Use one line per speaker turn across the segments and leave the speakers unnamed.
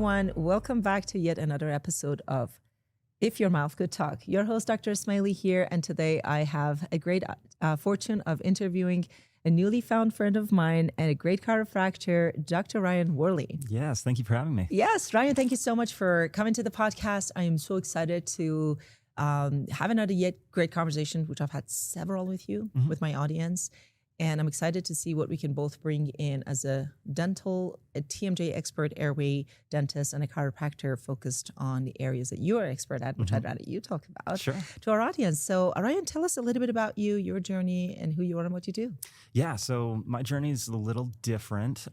everyone. Welcome back to yet another episode of If Your Mouth Could Talk. Your host, Dr. Esmaili here, and today I have a great fortune of interviewing a newly found friend of mine and a great chiropractor, Dr. Ryan Worley.
Yes, thank you for having me.
Yes, Ryan, thank you so much for coming to the podcast. I am so excited to have another yet great conversation, which I've had several with you, with my audience. And I'm excited to see what we can both bring in as a TMJ expert, airway dentist, and a chiropractor focused on the areas that you are expert at, which I'd rather you talk about to our audience. So Ryan, tell us a little bit about you, your journey, and who you are and what you do.
Yeah, so my journey is a little different.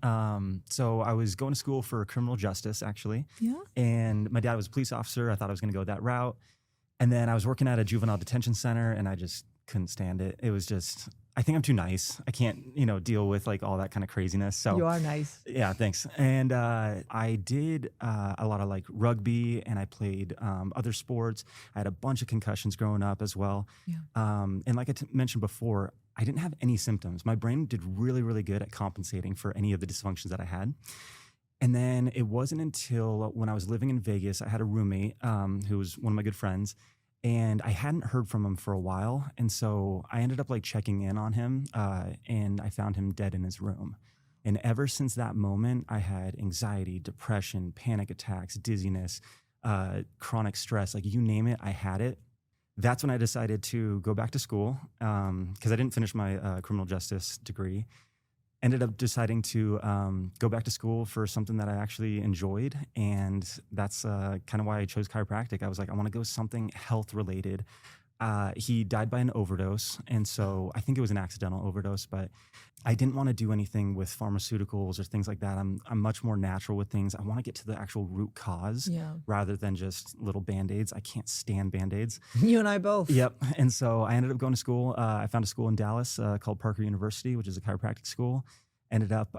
So I was going to school for criminal justice, actually. Yeah. And my dad was a police officer. I thought I was going to go that route. And then I was working at a juvenile detention center, and I just couldn't stand it. It was just... I think I'm too nice. I can't, deal with like all that kind of craziness. So
you are nice.
Yeah, thanks. And I did a lot of like rugby, and I played other sports. I had a bunch of concussions growing up as well. Yeah. And like I mentioned before, I didn't have any symptoms. My brain did really, really good at compensating for any of the dysfunctions that I had. And then it wasn't until when I was living in Vegas, I had a roommate who was one of my good friends. And I hadn't heard from him for a while. And so I ended up like checking in on him and I found him dead in his room. And ever since that moment, I had anxiety, depression, panic attacks, dizziness, chronic stress, like you name it, I had it. That's when I decided to go back to school because I didn't finish my criminal justice degree. Ended up deciding to go back to school for something that I actually enjoyed. And that's kind of why I chose chiropractic. I was like, I want to go something health related. He died by an overdose. And so I think it was an accidental overdose, but I didn't want to do anything with pharmaceuticals or things like that. I'm much more natural with things. I want to get to the actual root cause rather than just little Band-Aids. I can't stand Band-Aids.
You and I both.
Yep. And so I ended up going to school. I found a school in Dallas called Parker University, which is a chiropractic school. Ended up,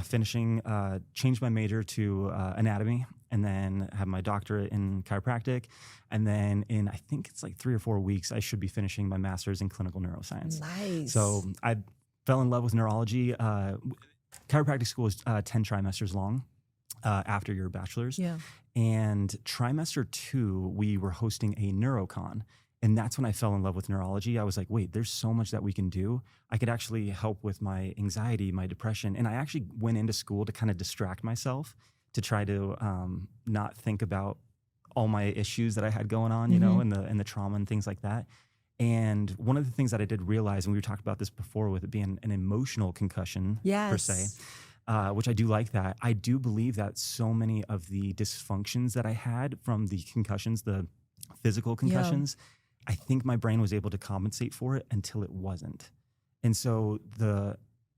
finishing, changed my major to anatomy, and then have my doctorate in chiropractic. And then in, I think it's like 3 or 4 weeks, I should be finishing my master's in clinical neuroscience.
Nice.
So I fell in love with neurology. Chiropractic school is 10 trimesters long after your bachelor's.
Yeah. And
trimester 2, we were hosting a neurocon. And that's when I fell in love with neurology. I was like, wait, there's so much that we can do. I could actually help with my anxiety, my depression. And I actually went into school to kind of distract myself, to try to not think about all my issues that I had going on, and the trauma and things like that. And one of the things that I did realize, and we talked about this before with it being an emotional concussion per se, which I do like that. I do believe that so many of the dysfunctions that I had from the concussions, the physical concussions, I think my brain was able to compensate for it until it wasn't. And so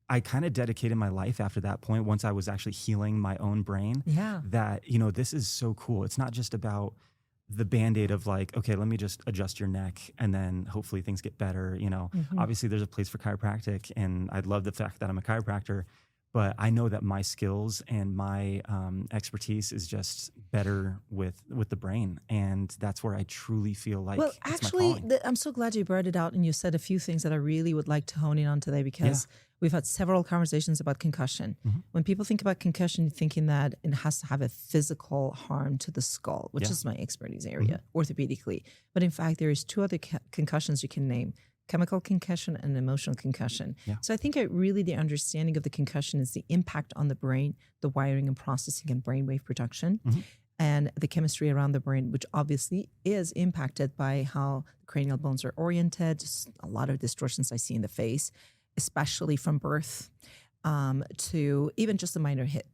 I kind of dedicated my life after that point, once I was actually healing my own brain, that, this is so cool. It's not just about the Band-Aid of like, okay, let me just adjust your neck and then hopefully things get better. Obviously there's a place for chiropractic, and I love the fact that I'm a chiropractor. But I know that my skills and my expertise is just better with the brain. And that's where I truly feel like it's
actually,
my calling.
I'm so glad you brought it out and you said a few things that I really would like to hone in on today, because we've had several conversations about concussion. When people think about concussion, thinking that it has to have a physical harm to the skull, which is my expertise area, orthopedically. But in fact, there is 2 other concussions you can name: chemical concussion and emotional concussion. Yeah. So I think the understanding of the concussion is the impact on the brain, the wiring and processing and brainwave production, and the chemistry around the brain, which obviously is impacted by how the cranial bones are oriented. Just a lot of distortions I see in the face, especially from birth to even just a minor hit.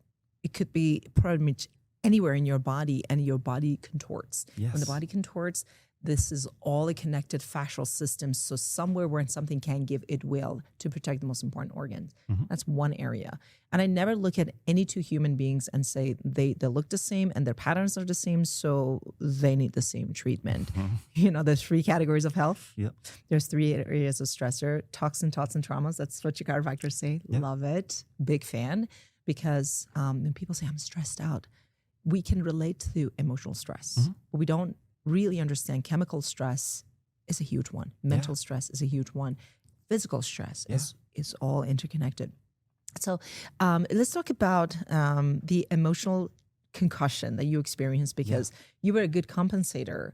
It could be pretty much anywhere in your body, and your body contorts. Yes. When the body contorts, this is all a connected fascial system. So somewhere where something can give, it will, to protect the most important organs. That's one area. And I never look at any 2 human beings and say they look the same and their patterns are the same, so they need the same treatment. There's 3 categories of health. Yep. There's 3 areas of stressor: toxin, thoughts, and traumas. That's what your chiropractors say. Yep. Love it. Big fan. Because when people say, I'm stressed out, we can relate to emotional stress. But we don't really understand chemical stress is a huge one. Mental stress is a huge one. Physical stress is all interconnected. So let's talk about the emotional concussion that you experienced because you were a good compensator.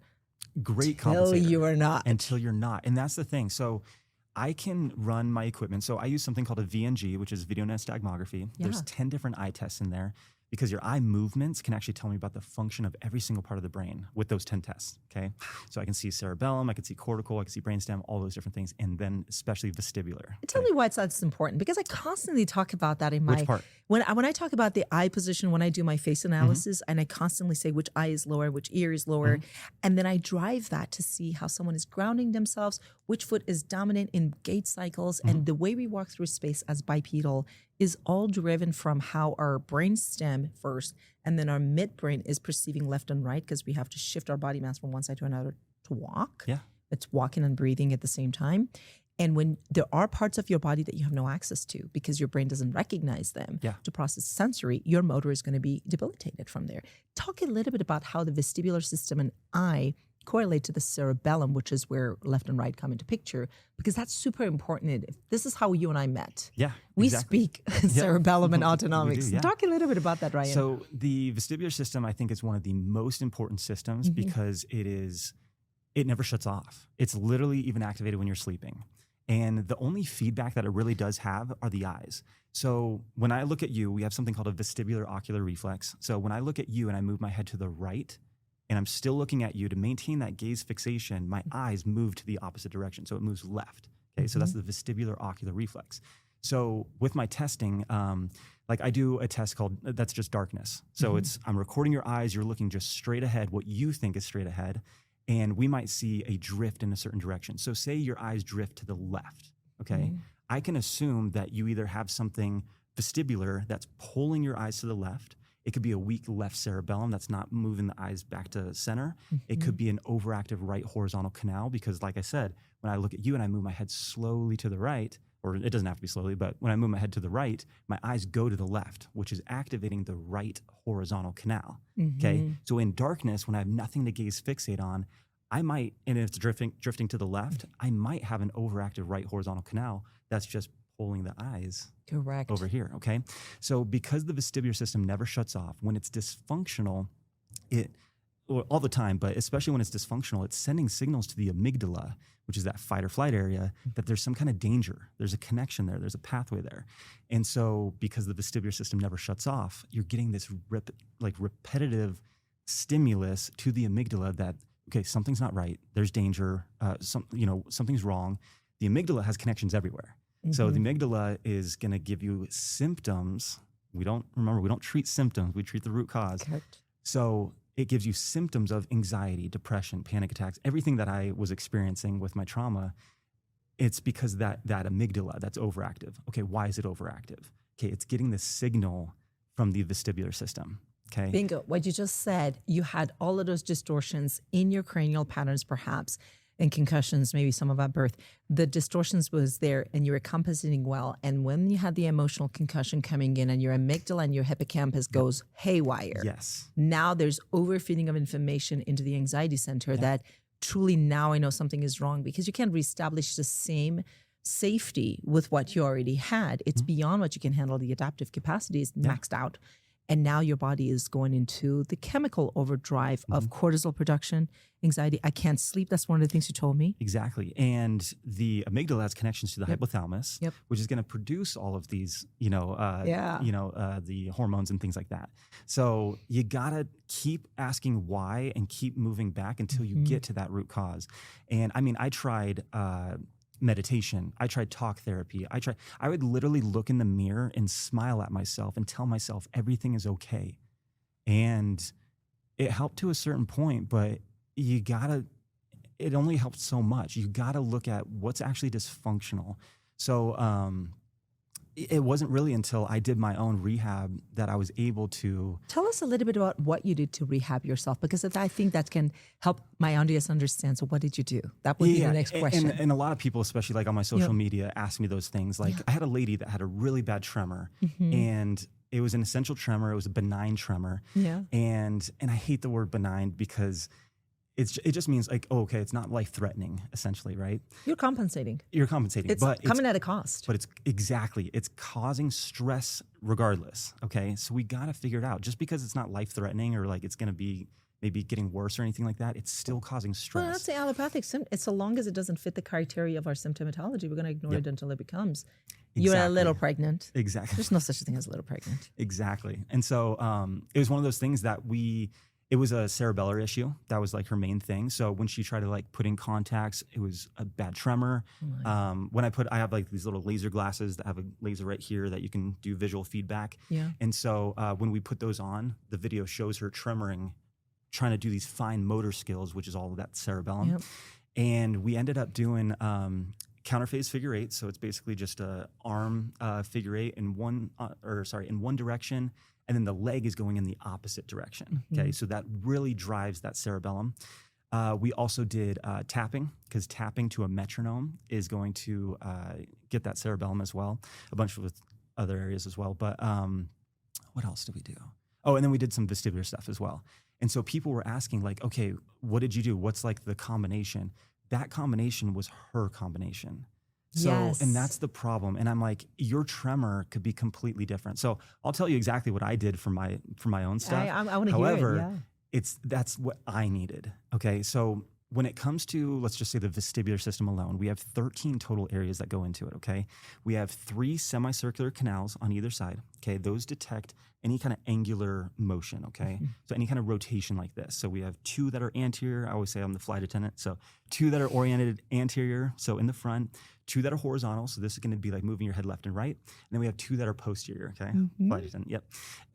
Great
Until
compensator.
you are not.
Until you're not. And that's the thing. So I can run my equipment. So I use something called a VNG, which is video nystagmography. There's 10 different eye tests in there because your eye movements can actually tell me about the function of every single part of the brain with those 10 tests, okay? So I can see cerebellum, I can see cortical, I can see brainstem, all those different things, and then especially vestibular.
Tell me why that's important, because I constantly talk about that in my—
Which part?
When I talk about the eye position, when I do my face analysis, and I constantly say which eye is lower, which ear is lower, and then I drive that to see how someone is grounding themselves, which foot is dominant in gait cycles, and the way we walk through space as bipedal is all driven from how our brain stem first, and then our midbrain is perceiving left and right because we have to shift our body mass from one side to another to walk.
Yeah.
It's walking and breathing at the same time. And when there are parts of your body that you have no access to because your brain doesn't recognize them to process sensory, your motor is going to be debilitated from there. Talk a little bit about how the vestibular system and eye correlate to the cerebellum, which is where left and right come into picture, because that's super important. This is how you and I met.
Yeah,
we
exactly.
speak cerebellum and autonomics.
Do,
Talk a little bit about that, Ryan.
So the vestibular system, I think, is one of the most important systems because it never shuts off. It's literally even activated when you're sleeping. And the only feedback that it really does have are the eyes. So when I look at you, we have something called a vestibular ocular reflex. So when I look at you and I move my head to the right, and I'm still looking at you, to maintain that gaze fixation, my eyes move to the opposite direction. So it moves left. Okay, so that's the vestibular ocular reflex. So with my testing, like I do a test called, that's just darkness. So I'm recording your eyes, you're looking just straight ahead, what you think is straight ahead. And we might see a drift in a certain direction. So say your eyes drift to the left, okay? I can assume that you either have something vestibular that's pulling your eyes to the left. It could be a weak left cerebellum that's not moving the eyes back to center. It could be an overactive right horizontal canal because, like I said, when I look at you and I move my head slowly to the right, or it doesn't have to be slowly, but when I move my head to the right, my eyes go to the left, which is activating the right horizontal canal, okay? So in darkness, when I have nothing to gaze fixate on, I might, and if it's drifting to the left, I might have an overactive right horizontal canal that's just pulling the eyes over here, okay? So because the vestibular system never shuts off, when it's dysfunctional, all the time, but especially when it's dysfunctional, it's sending signals to the amygdala, which is that fight or flight area, that there's some kind of danger. There's a connection there. There's a pathway there. And so because the vestibular system never shuts off, you're getting this repetitive stimulus to the amygdala that, okay, something's not right. There's danger. Something's wrong. The amygdala has connections everywhere. So the amygdala is going to give you symptoms. We don't treat symptoms. We treat the root cause.
Correct.
So it gives you symptoms of anxiety, depression, panic attacks, everything that I was experiencing with my trauma. It's because that amygdala that's overactive. Okay, why is it overactive? Okay, it's getting the signal from the vestibular system. Okay.
Bingo. What you just said, you had all of those distortions in your cranial patterns, perhaps, and concussions, maybe some of at birth. The distortions was there and you were compensating well. And when you had the emotional concussion coming in and your amygdala and your hippocampus goes haywire.
Yes.
Now there's overfeeding of information into the anxiety center that truly now I know something is wrong, because you can't reestablish the same safety with what you already had. It's beyond what you can handle. The adaptive capacity is maxed out. And now your body is going into the chemical overdrive of cortisol production, anxiety. I can't sleep. That's one of the things you told me.
Exactly. And the amygdala has connections to the hypothalamus, which is going to produce all of these, the hormones and things like that. So you got to keep asking why and keep moving back until you get to that root cause. And I mean, I tried meditation. I tried talk therapy. I would literally look in the mirror and smile at myself and tell myself everything is okay. And it helped to a certain point, but it only helped so much. You gotta look at what's actually dysfunctional. So it wasn't really until I did my own rehab that I was able to.
Tell us a little bit about what you did to rehab yourself, because I think that can help my audience understand. So what did you do? That would be the next question.
And a lot of people, especially like on my social media, ask me those things. Like I had a lady that had a really bad tremor and it was an essential tremor. It was a benign tremor. Yeah. And I hate the word benign because it just means like, oh, okay, it's not life threatening, essentially, right?
You're compensating.
You're compensating,
It's
but
coming at a cost.
But it's causing stress regardless. Okay, so we got to figure it out. Just because it's not life threatening or like it's going to be maybe getting worse or anything like that, it's still causing stress.
Well, that's the allopathic symptom. It's so long as it doesn't fit the criteria of our symptomatology, we're going to ignore it until it becomes you're a little pregnant.
Exactly.
There's no such thing as a little pregnant.
Exactly. And so it was one of those things that it was a cerebellar issue. That was like her main thing. So when she tried to like put in contacts, it was a bad tremor. When I have like these little laser glasses that have a laser right here that you can do visual feedback.
Yeah.
And so when we put those on, the video shows her tremoring, trying to do these fine motor skills, which is all of that cerebellum.
Yep.
And we ended up doing counterphase figure eight. So it's basically just a arm figure eight in one direction. And then the leg is going in the opposite direction. Okay, so that really drives that cerebellum. We also did tapping, because tapping to a metronome is going to get that cerebellum as well. A bunch of other areas as well. But what else did we do? Oh, and then we did some vestibular stuff as well. And so people were asking like, okay, what did you do? What's like the combination? That combination was her combination. So, and that's the problem. And I'm like, your tremor could be completely different. So I'll tell you exactly what I did for my own stuff.
I want to hear it.
That's what I needed. Okay. So when it comes to, let's just say the vestibular system alone, we have 13 total areas that go into it. Okay. We have 3 semicircular canals on either side. Okay. Those detect any kind of angular motion. Okay. So any kind of rotation like this. So we have 2 that are anterior. I always say I'm the flight attendant. So 2 that are oriented anterior. So in the front, 2 that are horizontal. So this is going to be like moving your head left and right. And then we have 2 that are posterior. Okay. Flight attendant. Yep.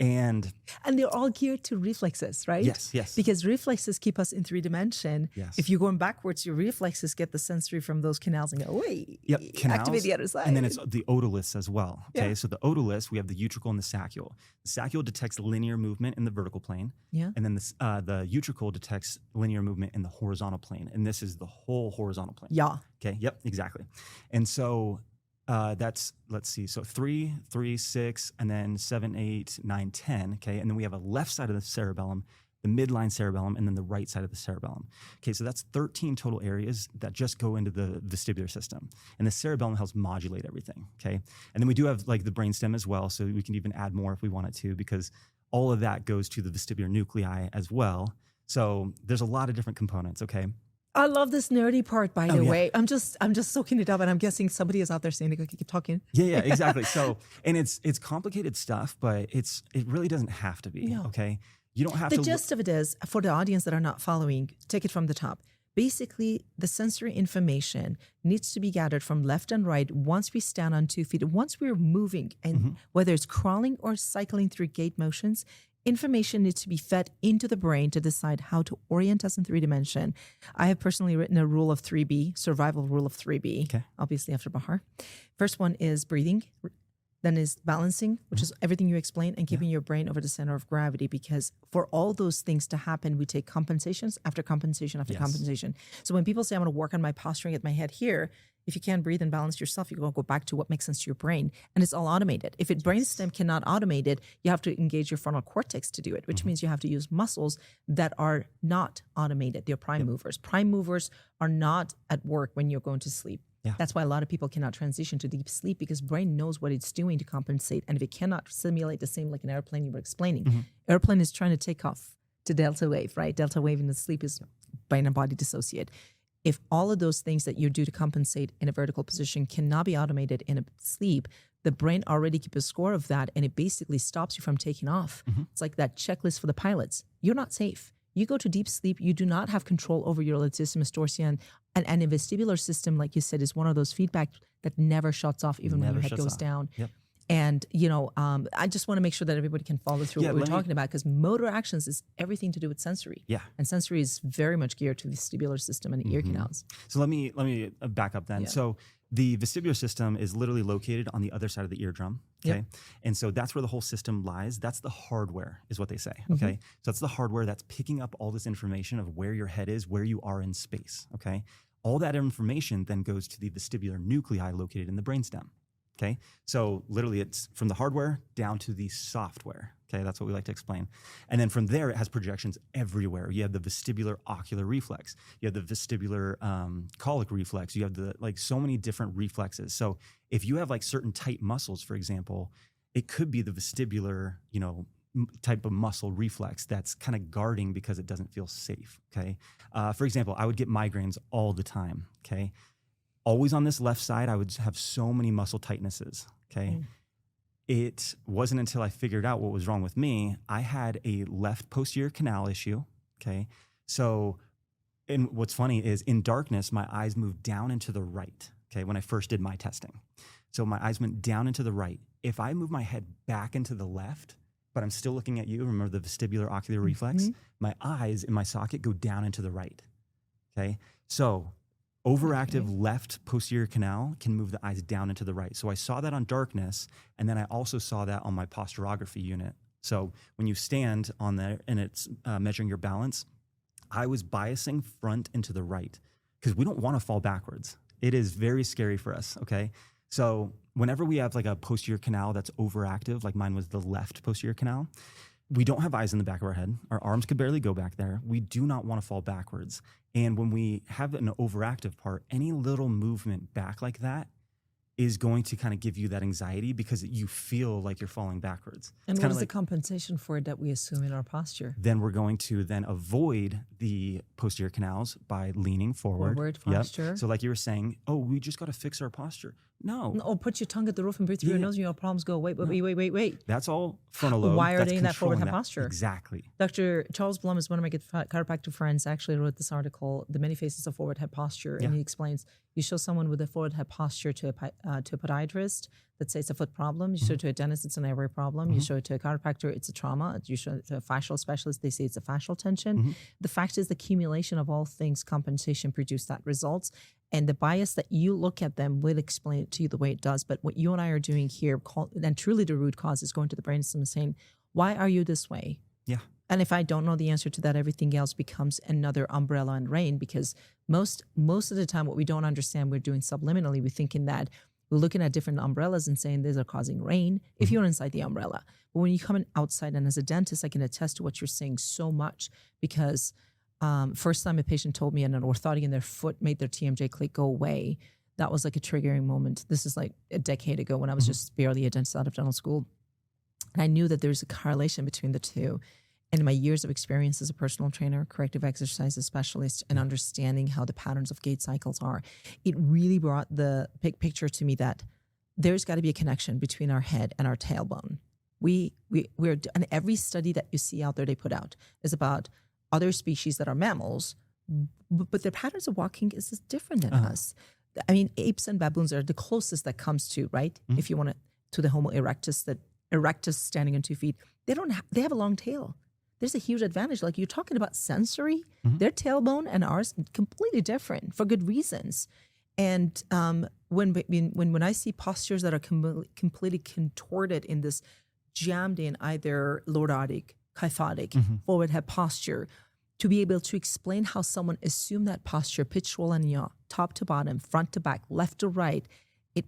And
they're all geared to reflexes, right?
Yes.
Because reflexes keep us in 3 dimension.
Yes.
If you're going backwards, your reflexes get the sensory from those canals and go, wait,
canals,
activate the other side.
And then it's the otoliths as well. Okay. So the otoliths, we have the utricle and the saccule. The saccule detects linear movement in the vertical plane. Yeah. And then the utricle detects linear movement in the horizontal plane. And this is the whole horizontal plane.
Yeah.
Okay. Yep. Exactly. And so that's, let's see. So 3, 3, 6, and then 7, 8, 9, 10. Okay. And then we have a left side of the cerebellum, the midline cerebellum, and then the right side of the cerebellum. Okay. So that's 13 total areas that just go into the vestibular system. And the cerebellum helps modulate everything. Okay. And then we do have like the brainstem as well. So we can even add more if we wanted to, because all of that goes to the vestibular nuclei as well. So there's a lot of different components. Okay.
I love this nerdy part, by the way. I'm just soaking it up, and I'm guessing somebody is out there saying, "Okay, keep talking."
Yeah, exactly. So, and it's complicated stuff, but it really doesn't have to be. No. Okay, you don't have to.
The gist of it is, for the audience that are not following, take it from the top. Basically, the sensory information needs to be gathered from left and right once we stand on 2 feet. Once we're moving, and whether it's crawling or cycling through gait motions, information needs to be fed into the brain to decide how to orient us in 3 dimension. I have personally written a rule of 3B, survival rule of 3B, obviously after Bahar. First one is breathing, then is balancing, which is everything you explained, and keeping your brain over the center of gravity, because for all those things to happen, we take compensations after compensation after compensation. So when people say, I'm going to work on my posturing, get my head here, if you can't breathe and balance yourself, you're going to go back to what makes sense to your brain. And it's all automated. If brainstem cannot automate it, you have to engage your frontal cortex to do it, which means you have to use muscles that are not automated. They're prime movers. Prime movers are not at work when you're going to sleep. Yeah. That's why a lot of people cannot transition to deep sleep, because brain knows what it's doing to compensate. And if it cannot simulate the same like an airplane you were explaining, airplane is trying to take off to delta wave, right? Delta wave in the sleep is brain and body dissociate. If all of those things that you do to compensate in a vertical position cannot be automated in a sleep, the brain already keeps a score of that, and it basically stops you from taking off. It's like that checklist for the pilots. You're not safe. You go to deep sleep, you do not have control over your latissimus dorsi, and a vestibular system, like you said, is one of those feedback that never shuts off, even when your head goes down. Yep. And, I just want to make sure that everybody can follow through what we're talking about, because motor actions is everything to do with sensory. Yeah. And sensory is very much geared to the vestibular system and the ear canals.
So let me back up then. Yeah. So the vestibular system is literally located on the other side of the eardrum. Okay. Yep. And so that's where the whole system lies. That's the hardware, is what they say. Okay. So that's the hardware that's picking up all this information of where your head is, where you are in space. Okay. All that information then goes to the vestibular nuclei located in the brainstem. Okay, so literally it's from the hardware down to the software. Okay, that's what we like to explain. And then from there, it has projections everywhere. You have the vestibular ocular reflex. You have the vestibular colic reflex. You have so many different reflexes. So if you have like certain tight muscles, for example, it could be the vestibular, type of muscle reflex that's kind of guarding because it doesn't feel safe. Okay. For example, I would get migraines all the time. Okay. Always on this left side, I would have so many muscle tightnesses. Okay. It wasn't until I figured out what was wrong with me. I had a left posterior canal issue. Okay. So, and what's funny is in darkness, my eyes moved down and the right. Okay. When I first did my testing. So my eyes went down and the right. If I move my head back into the left, but I'm still looking at you, remember the vestibular ocular reflex, my eyes in my socket go down and the right. Okay. So overactive left posterior canal can move the eyes down and the right. So I saw that on darkness, and then I also saw that on my posturography unit. So when you stand on there and it's measuring your balance, I was biasing front and to the right because we don't want to fall backwards. It is very scary for us, okay? So whenever we have like a posterior canal that's overactive, like mine was the left posterior canal, we don't have eyes in the back of our head. Our arms could barely go back there. We do not want to fall backwards. And when we have an overactive part, any little movement back like that is going to kind of give you that anxiety because you feel like you're falling backwards.
And what is the compensation for it that we assume in our posture?
Then we're going to then avoid the posterior canals by leaning forward.
Forward posture.
Yep. So like you were saying, we just got to fix our posture. No.
Or put your tongue at the roof and breathe through your nose and your problems go away. But wait.
That's all frontal lobe.
Why are they in that forward head posture?
Exactly.
Dr. Charles Blum is one of my good chiropractic friends, actually wrote this article, The Many Faces of Forward Head Posture. And he explains, you show someone with a forward head posture to a podiatrist, let's say it's a foot problem. You show it to a dentist, it's an airway problem. You show it to a chiropractor, it's a trauma. You show it to a fascial specialist, they say it's a fascial tension. The fact is the accumulation of all things compensation produce that results. And the bias that you look at them will explain it to you the way it does. But what you and I are doing here, and truly the root cause is going to the brainstem and saying, why are you this way?
Yeah.
And if I don't know the answer to that, everything else becomes another umbrella and rain, because most of the time what we don't understand, we're doing subliminally. We're thinking that we're looking at different umbrellas and saying these are causing rain if you're inside the umbrella. But when you come in outside, and as a dentist, I can attest to what you're saying so much, because first time a patient told me an orthotic in their foot made their TMJ click go away, that was like a triggering moment. This is like a decade ago when I was just barely a dentist out of dental school. And I knew that there's a correlation between the two. And in my years of experience as a personal trainer, corrective exercises specialist, and understanding how the patterns of gait cycles are, it really brought the big picture to me that there's got to be a connection between our head and our tailbone. We're and every study that you see out there they put out is about other species that are mammals, but their patterns of walking is just different than us. I mean, apes and baboons are the closest that comes to, right? If you want to the Homo erectus, that erectus standing on 2 feet, they have a long tail. There's a huge advantage. Like you're talking about sensory, their tailbone and ours completely different for good reasons. And when I see postures that are completely contorted in this jammed in either lordotic, kyphotic, forward head posture, to be able to explain how someone assumed that posture, pitch, roll, and yaw, top to bottom, front to back, left to right,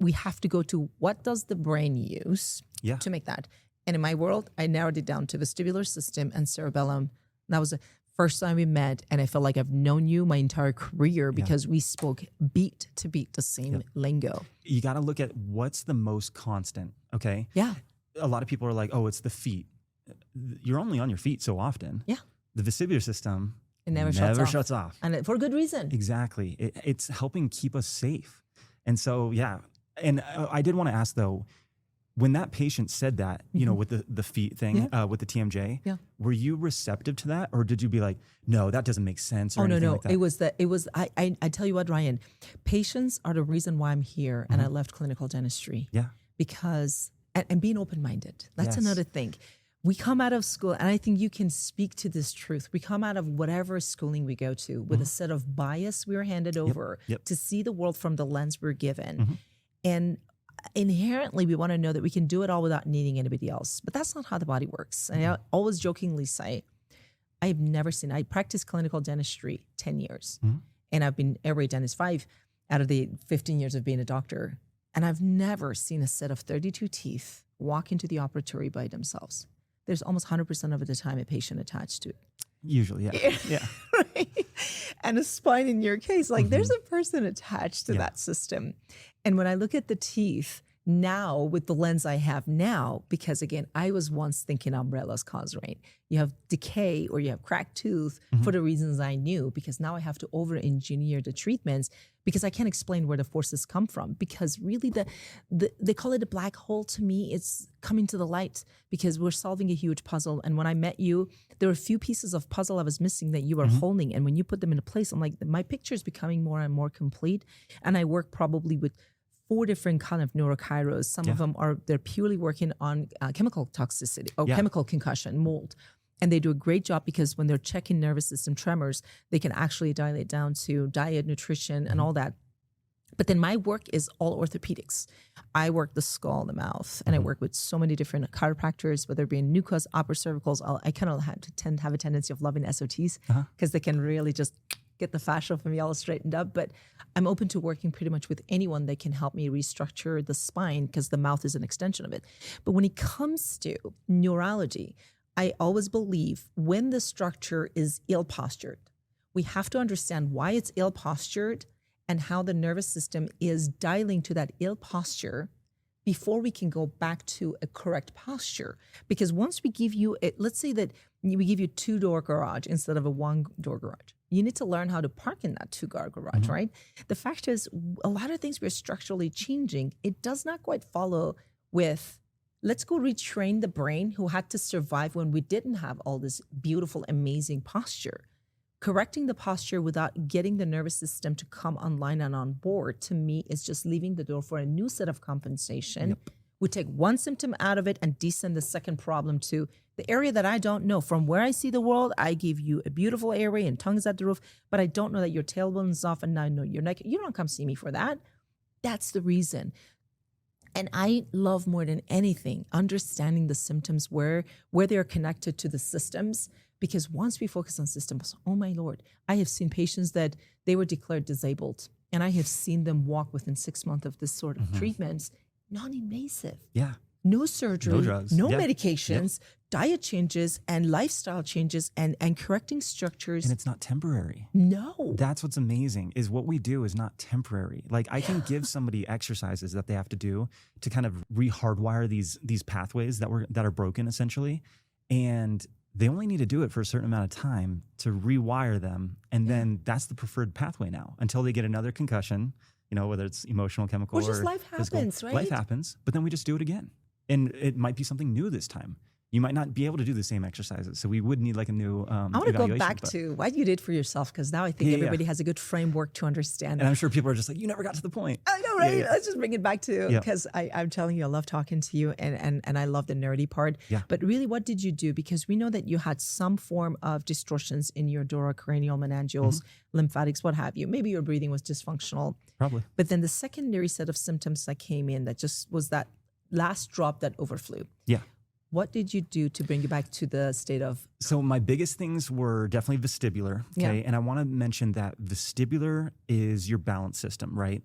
we have to go to what does the brain use to make that. And in my world, I narrowed it down to vestibular system and cerebellum. That was the first time we met, and I felt like I've known you my entire career because we spoke beat to beat the same lingo.
You got to look at what's the most constant, okay?
Yeah.
A lot of people are like, oh, it's the feet. You're only on your feet so often.
Yeah.
The vestibular system
it never shuts off. And for good reason.
Exactly. It's helping keep us safe. And so, and I did want to ask though, when that patient said that, you know, with the feet thing, with the TMJ, were you receptive to that? Or did you be like, no, that doesn't make sense? Or
no.
Like that?
I tell you what, Ryan, patients are the reason why I'm here. And I left clinical dentistry.
Yeah.
Because, and being open-minded, that's another thing. We come out of school, and I think you can speak to this truth. We come out of whatever schooling we go to with a set of bias we were handed over to see the world from the lens we're given. And inherently, we want to know that we can do it all without needing anybody else. But that's not how the body works. And I always jokingly say, I practiced clinical dentistry 10 years. And I've been airway dentist 5 out of the 15 years of being a doctor. And I've never seen a set of 32 teeth walk into the operatory by themselves. there's almost 100% of the time a patient attached to it.
Usually, yeah. Yeah.
Right? And a spine in your case, like there's a person attached to that system. And when I look at the teeth now with the lens I have now, because again, I was once thinking umbrellas cause rain. You have decay or you have cracked tooth for the reasons I knew, because now I have to over-engineer the treatments because I can't explain where the forces come from. Because really they call it a black hole. To me, it's coming to the light because we're solving a huge puzzle. And when I met you, there were a few pieces of puzzle I was missing that you were holding. And when you put them into place, I'm like, my picture is becoming more and more complete. And I work probably with 4 different kind of neurochiros. Some of them they're purely working on chemical toxicity or chemical concussion, mold. And they do a great job because when they're checking nervous system tremors, they can actually dial it down to diet, nutrition, and all that. But then my work is all orthopedics. I work the skull, the mouth, and I work with so many different chiropractors, whether it be in nucleus, upper cervicals. I kind of have a tendency of loving SOTs because they can really just get the fascia from me all straightened up. But I'm open to working pretty much with anyone that can help me restructure the spine because the mouth is an extension of it. But when it comes to neurology, I always believe when the structure is ill-postured, we have to understand why it's ill-postured and how the nervous system is dialing to that ill posture before we can go back to a correct posture. Because once we give you, let's say that we give you 2-door garage instead of a 1-door garage. You need to learn how to park in that 2-car garage, right? The fact is, a lot of things we're structurally changing, it does not quite follow with, let's go retrain the brain who had to survive when we didn't have all this beautiful, amazing posture. Correcting the posture without getting the nervous system to come online and on board, to me, is just leaving the door for a new set of compensation. We take one symptom out of it and descend the second problem to the area that I don't know. From where I see the world, I give you a beautiful area and tongues at the roof, but I don't know that your tailbone is off and I know your neck. You don't come see me for that. That's the reason. And I love more than anything understanding the symptoms, where they are connected to the systems. Because once we focus on systems, oh my Lord, I have seen patients that they were declared disabled, and I have seen them walk within 6 months of this sort of treatments, non-invasive.
Yeah.
No surgery,
No drugs.
no medications, diet changes and lifestyle changes and correcting structures.
And it's not temporary.
No.
That's what's amazing, is what we do is not temporary. Like I can give somebody exercises that they have to do to kind of re-hardwire these pathways that are broken essentially. And they only need to do it for a certain amount of time to rewire them. And then that's the preferred pathway now until they get another concussion, whether it's emotional, chemical, or
just life
physical.
happens, right?
Life happens, but then we just do it again. And it might be something new this time. You might not be able to do the same exercises. So we would need like a new
I want to go back to what you did for yourself, because now I think everybody has a good framework to understand.
And I'm sure people are just like, you never got to the point.
I know, right? Let's just bring it back to, because I'm telling you, I love talking to you and I love the nerdy part.
Yeah.
But really, what did you do? Because we know that you had some form of distortions in your dorocranial meningeals, lymphatics, what have you. Maybe your breathing was dysfunctional.
Probably.
But then the secondary set of symptoms that came in, that just was that last drop that overflew.
Yeah.
What did you do to bring you back to the state of?
So my biggest things were definitely vestibular. Okay. And I want to mention that vestibular is your balance system, right?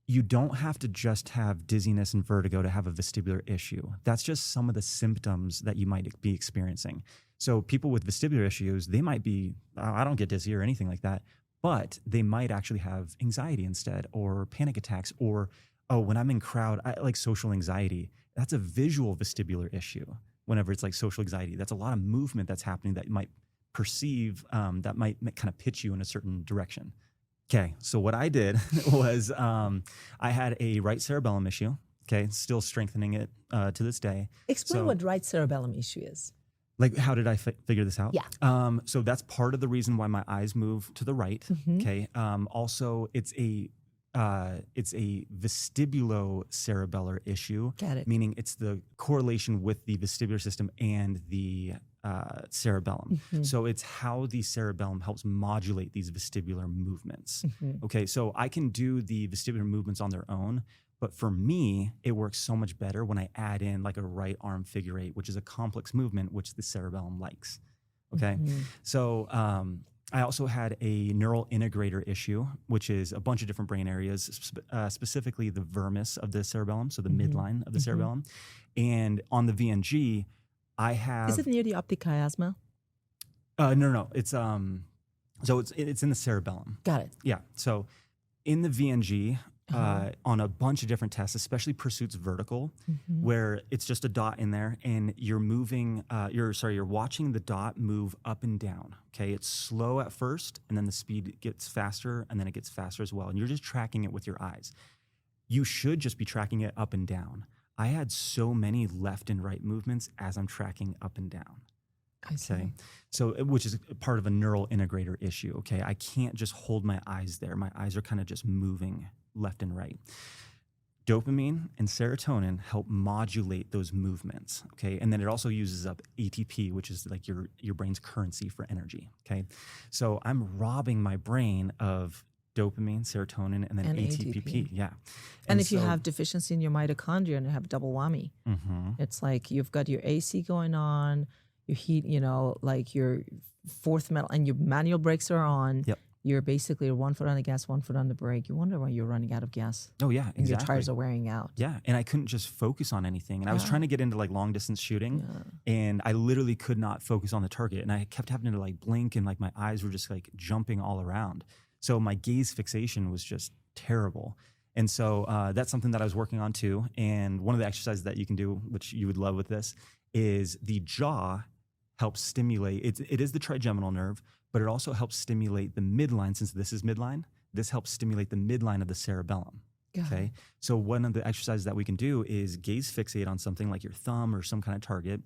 You don't have to just have dizziness and vertigo to have a vestibular issue. That's just some of the symptoms that you might be experiencing. So people with vestibular issues, they might be, I don't get dizzy or anything like that, but they might actually have anxiety instead, or panic attacks, or, when I'm in crowd, I like social anxiety. That's a visual vestibular issue. Whenever it's like social anxiety, that's a lot of movement that's happening that you might perceive, that might kind of pitch you in a certain direction. Okay, so what I did was I had a right cerebellum issue. Okay, still strengthening it to this day.
Explain what right cerebellum issue is.
Like, how did I figure this out?
Yeah.
So that's part of the reason why my eyes move to the right. Okay. Also, it's a vestibulocerebellar issue.
Got it.
Meaning it's the correlation with the vestibular system and the cerebellum. So it's how the cerebellum helps modulate these vestibular movements. Okay, so I can do the vestibular movements on their own, but for me, it works so much better when I add in like a right arm figure 8, which is a complex movement, which the cerebellum likes. Okay, so I also had a neural integrator issue, which is a bunch of different brain areas, specifically the vermis of the cerebellum, so the midline of the cerebellum. And on the VNG, I have.
Is it near the optic chiasma?
No. It's it's in the cerebellum.
Got it.
Yeah. So in the VNG, on a bunch of different tests, especially Pursuit's vertical, where it's just a dot in there, and you're moving. You're watching the dot move up and down. Okay, it's slow at first, and then the speed gets faster, and then it gets faster as well. And you're just tracking it with your eyes. You should just be tracking it up and down. I had so many left and right movements as I'm tracking up and down.
I see.
Okay. So, which is part of a neural integrator issue. Okay. I can't just hold my eyes there. My eyes are kind of just moving left and right. Dopamine and serotonin help modulate those movements. Okay. And then it also uses up ATP, which is like your brain's currency for energy. Okay. So I'm robbing my brain of dopamine, serotonin, and then ATP. Yeah.
And if you have deficiency in your mitochondria and you have double whammy, it's like you've got your AC going on, your heat, like your fourth metal, and your manual brakes are on.
Yep.
You're basically 1 foot on the gas, 1 foot on the brake. You wonder why you're running out of gas.
Oh, yeah, exactly.
And your tires are wearing out.
Yeah, and I couldn't just focus on anything. And I was trying to get into like long distance shooting, and I literally could not focus on the target. And I kept having to like blink, and like my eyes were just like jumping all around. So my gaze fixation was just terrible. And so that's something that I was working on too. And one of the exercises that you can do, which you would love with this, is the jaw helps stimulate. It is the trigeminal nerve, but it also helps stimulate the midline. Since this is midline, this helps stimulate the midline of the cerebellum. Okay. So one of the exercises that we can do is gaze fixate on something like your thumb or some kind of target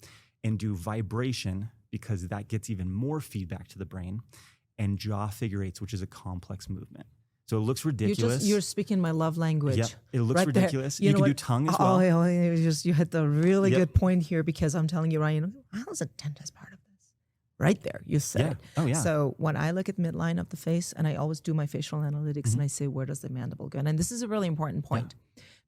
and do vibration, because that gets even more feedback to the brain, and jaw figure eights, which is a complex movement. So it looks ridiculous.
You're speaking my love language.
Yep. It looks
right
ridiculous.
You
can do tongue as well.
You hit the really good point here, because I'm telling you, Ryan, how is a dentist part of this? Right there, you said it.
Oh, yeah.
So when I look at midline of the face, and I always do my facial analytics, and I say, where does the mandible go? And this is a really important point,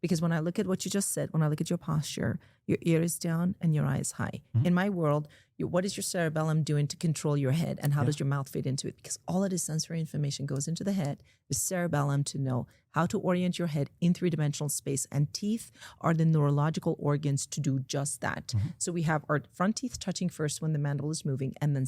because when I look at what you just said, when I look at your posture, your ear is down and your eye is high. In my world, what is your cerebellum doing to control your head, and how does your mouth fit into it? Because all of this sensory information goes into the head, the cerebellum, to know how to orient your head in three-dimensional space, and teeth are the neurological organs to do just that. So we have our front teeth touching first when the mandible is moving, and then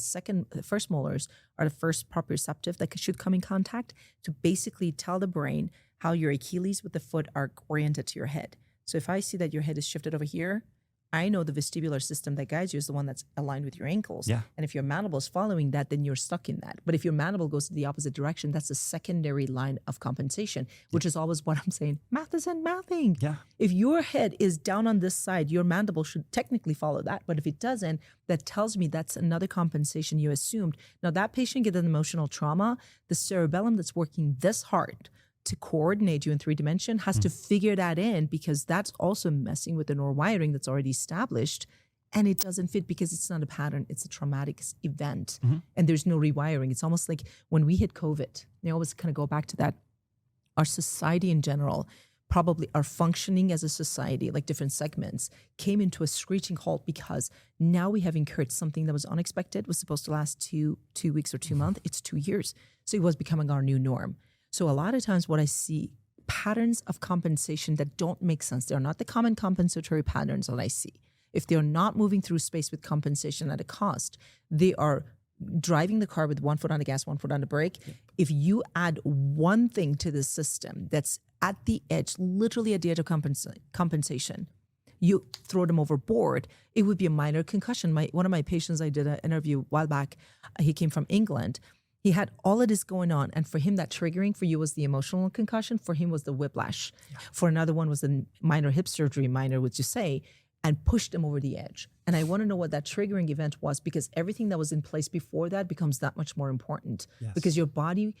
first molars are the first proprioceptive that should come in contact to basically tell the brain how your Achilles with the foot are oriented to your head. So if I see that your head is shifted over here, I know the vestibular system that guides you is the one that's aligned with your ankles. Yeah. And if your mandible is following that, then you're stuck in that. But if your mandible goes to the opposite direction, that's a secondary line of compensation, which is always what I'm saying. Math isn't mathing.
Yeah.
If your head is down on this side, your mandible should technically follow that. But if it doesn't, that tells me that's another compensation you assumed. Now, that patient get an emotional trauma. The cerebellum that's working this hard to coordinate you in 3 dimension has to figure that in, because that's also messing with the neural wiring that's already established, and it doesn't fit because it's not a pattern, it's a traumatic event, and there's no rewiring. It's almost like when we hit COVID, they always kind of go back to that. Our society in general, probably our functioning as a society, like different segments, came into a screeching halt, because now we have incurred something that was unexpected, was supposed to last two weeks or 2 months. It's 2 years. So it was becoming our new norm. So a lot of times what I see, patterns of compensation that don't make sense. They're not the common compensatory patterns that I see. If they're not moving through space with compensation at a cost, they are driving the car with 1 foot on the gas, 1 foot on the brake. Yeah. If you add one thing to the system that's at the edge, literally at the edge of compensation, you throw them overboard, it would be a minor concussion. One of my patients, I did an interview a while back, he came from England. He had all of this going on, and for him, that triggering for you was the emotional concussion. For him was the whiplash. Yeah. For another one was the minor hip surgery, minor, would you say, and pushed him over the edge. And I want to know what that triggering event was, because everything that was in place before that becomes that much more important. Yes. Because your body,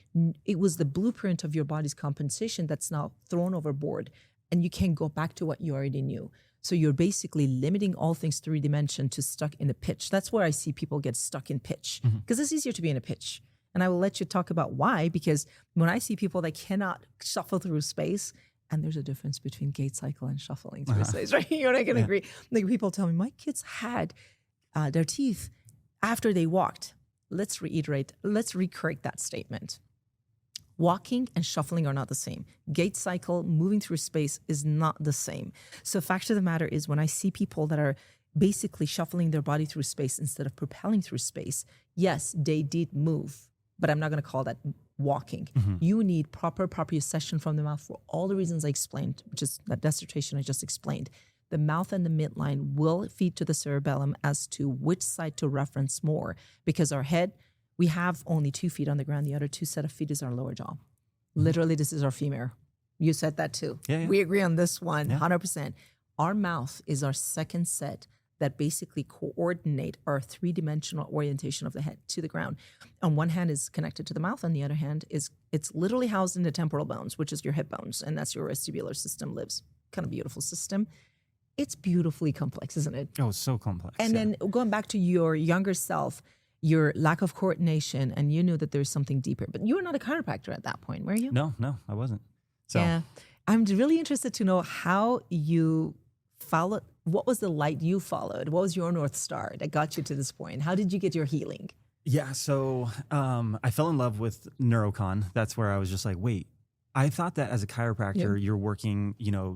it was the blueprint of your body's compensation that's now thrown overboard, and you can't go back to what you already knew. So you're basically limiting all things 3 dimension to stuck in a pitch. That's where I see people get stuck in pitch, because it's easier to be in a pitch. And I will let you talk about why, because when I see people that cannot shuffle through space, and there's a difference between gait cycle and shuffling through space, right? You're not going to agree. Like, people tell me, my kids had their teeth after they walked. Let's reiterate, let's recorrect that statement. Walking and shuffling are not the same. Gait cycle, moving through space, is not the same. So fact of the matter is, when I see people that are basically shuffling their body through space instead of propelling through space. Yes, they did move, but I'm not going to call that walking. You need proper proprioception from the mouth for all the reasons I explained, which is that dissertation I just explained. The mouth and the midline will feed to the cerebellum as to which side to reference more, because our head, we have only 2 feet on the ground. The other 2 set of feet is our lower jaw. Literally, this is our femur. You said that too.
Yeah.
We agree on this one, 100%. Our mouth is our second set that basically coordinate our 3-dimensional orientation of the head to the ground. On one hand is connected to the mouth, on the other hand it's literally housed in the temporal bones, which is your hip bones, and that's your vestibular system lives. Kind of beautiful system. It's beautifully complex, isn't it?
Oh, so complex.
And then going back to your younger self, your lack of coordination, and you knew that there's something deeper. But you were not a chiropractor at that point, were you?
No, I wasn't. So.
Yeah. I'm really interested to know how you followed. What was the light you followed? What was your North Star that got you to this point? How did you get your healing?
Yeah, so I fell in love with neurocon. That's where I was just like, wait, I thought that as a chiropractor, you're working,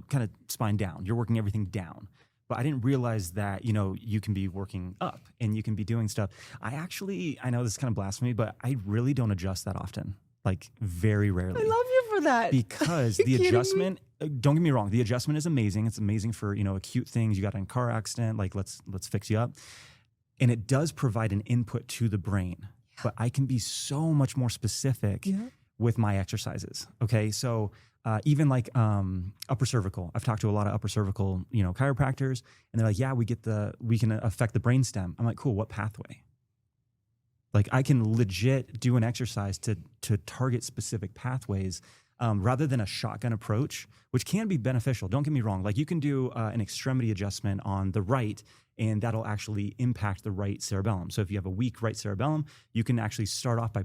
kind of spine down. You're working everything down. But I didn't realize that, you can be working up and you can be doing stuff. I know this is kind of blasphemy, but I really don't adjust that often, like very rarely.
I love you for that.
Because the adjustment, don't get me wrong, the adjustment is amazing. It's amazing for, acute things. You got in a car accident, like let's fix you up. And it does provide an input to the brain. But I can be so much more specific with my exercises. Okay, so even like upper cervical. I've talked to a lot of upper cervical, chiropractors, and they're like, yeah, we can affect the brainstem. I'm like, cool, what pathway? Like I can legit do an exercise to target specific pathways rather than a shotgun approach, which can be beneficial. Don't get me wrong. Like you can do an extremity adjustment on the right, and that'll actually impact the right cerebellum. So if you have a weak right cerebellum, you can actually start off by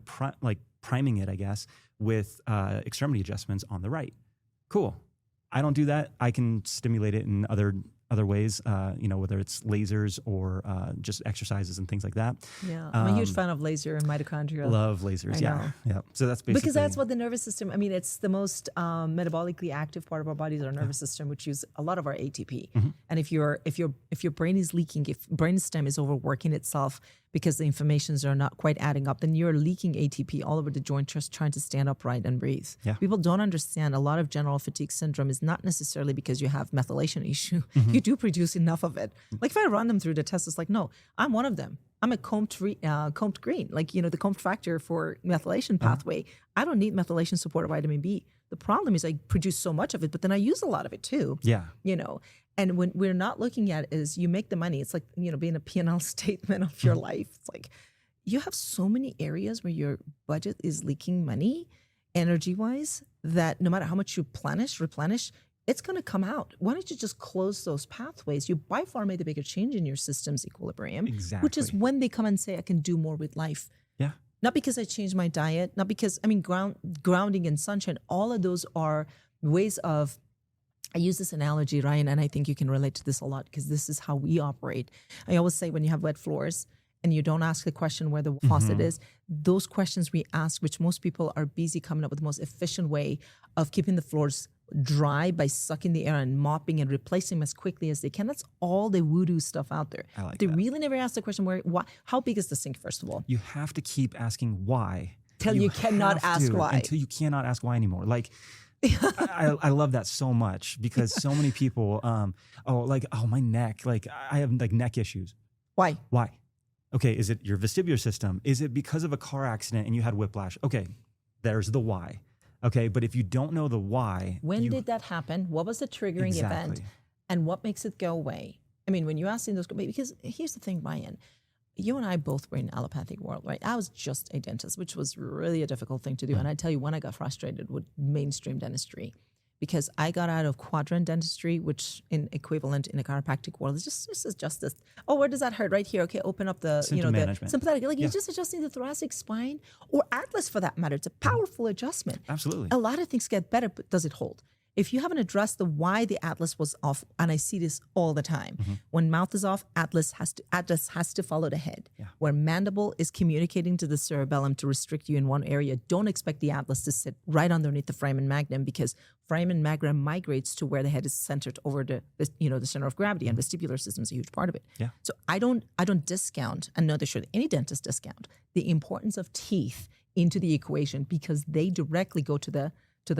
priming it, I guess, with extremity adjustments on the right. Cool. I don't do that. I can stimulate it in other ways, whether it's lasers or just exercises and things like that.
Yeah, I'm a huge fan of laser and mitochondria.
Love lasers, yeah. So that's basically...
Because that's what the nervous system, it's the most metabolically active part of our body is our nervous system, which uses a lot of our ATP. And if your brain is leaking, if brainstem is overworking itself because the inflammations are not quite adding up, then you're leaking ATP all over the joint just trying to stand upright and breathe. Yeah. People don't understand a lot of general fatigue syndrome is not necessarily because you have methylation issue. You do produce enough of it. Like if I run them through the test, it's like, no, I'm one of them. I'm a combed green, like, the combed factor for methylation pathway. I don't need methylation support of vitamin B. The problem is I produce so much of it, but then I use a lot of it too.
Yeah.
And when we're not looking at it is you make the money. It's like, being a P&L statement of your life. It's like you have so many areas where your budget is leaking money energy-wise that no matter how much you replenish, it's going to come out. Why don't you just close those pathways? You by far made the bigger change in your system's equilibrium, which is when they come and say, I can do more with life.
Yeah.
Not because I changed my diet, not because, grounding and sunshine, all of those are ways of, I use this analogy, Ryan, and I think you can relate to this a lot because this is how we operate. I always say when you have wet floors and you don't ask the question where the faucet is, those questions we ask, which most people are busy coming up with the most efficient way of keeping the floors dry by sucking the air and mopping and replacing them as quickly as they can. That's all the voodoo stuff out there. They really never ask the question why. How big is the sink, first of all?
You have to keep asking why.
Till you cannot ask why.
Until you cannot ask why anymore. Like, I love that so much because so many people, my neck, like I have like neck issues.
Why?
Okay, is it your vestibular system? Is it because of a car accident and you had whiplash? Okay, there's the why. Okay, but if you don't know the why...
When did that happen? What was the triggering event? And what makes it go away? When you ask those... Because here's the thing, Ryan. You and I both were in allopathic world, right? I was just a dentist, which was really a difficult thing to do. And I tell you, when I got frustrated with mainstream dentistry, because I got out of quadrant dentistry, which in equivalent in the chiropractic world is just this. Oh, where does that hurt? Right here. Okay, open up the the sympathetic. Like you're just adjusting the thoracic spine or atlas for that matter. It's a powerful adjustment.
Absolutely.
A lot of things get better, but does it hold? if you haven't addressed the why the atlas was off, and I see this all the time, when mouth is off, atlas has to follow the head.
Yeah.
Where mandible is communicating to the cerebellum to restrict you in one area, don't expect the atlas to sit right underneath the foramen magnum, because foramen magnum migrates to where the head is centered over the center of gravity, and vestibular system is a huge part of it.
Yeah.
So I don't discount, and nor should any dentist discount, the importance of teeth into the equation, because they directly go to the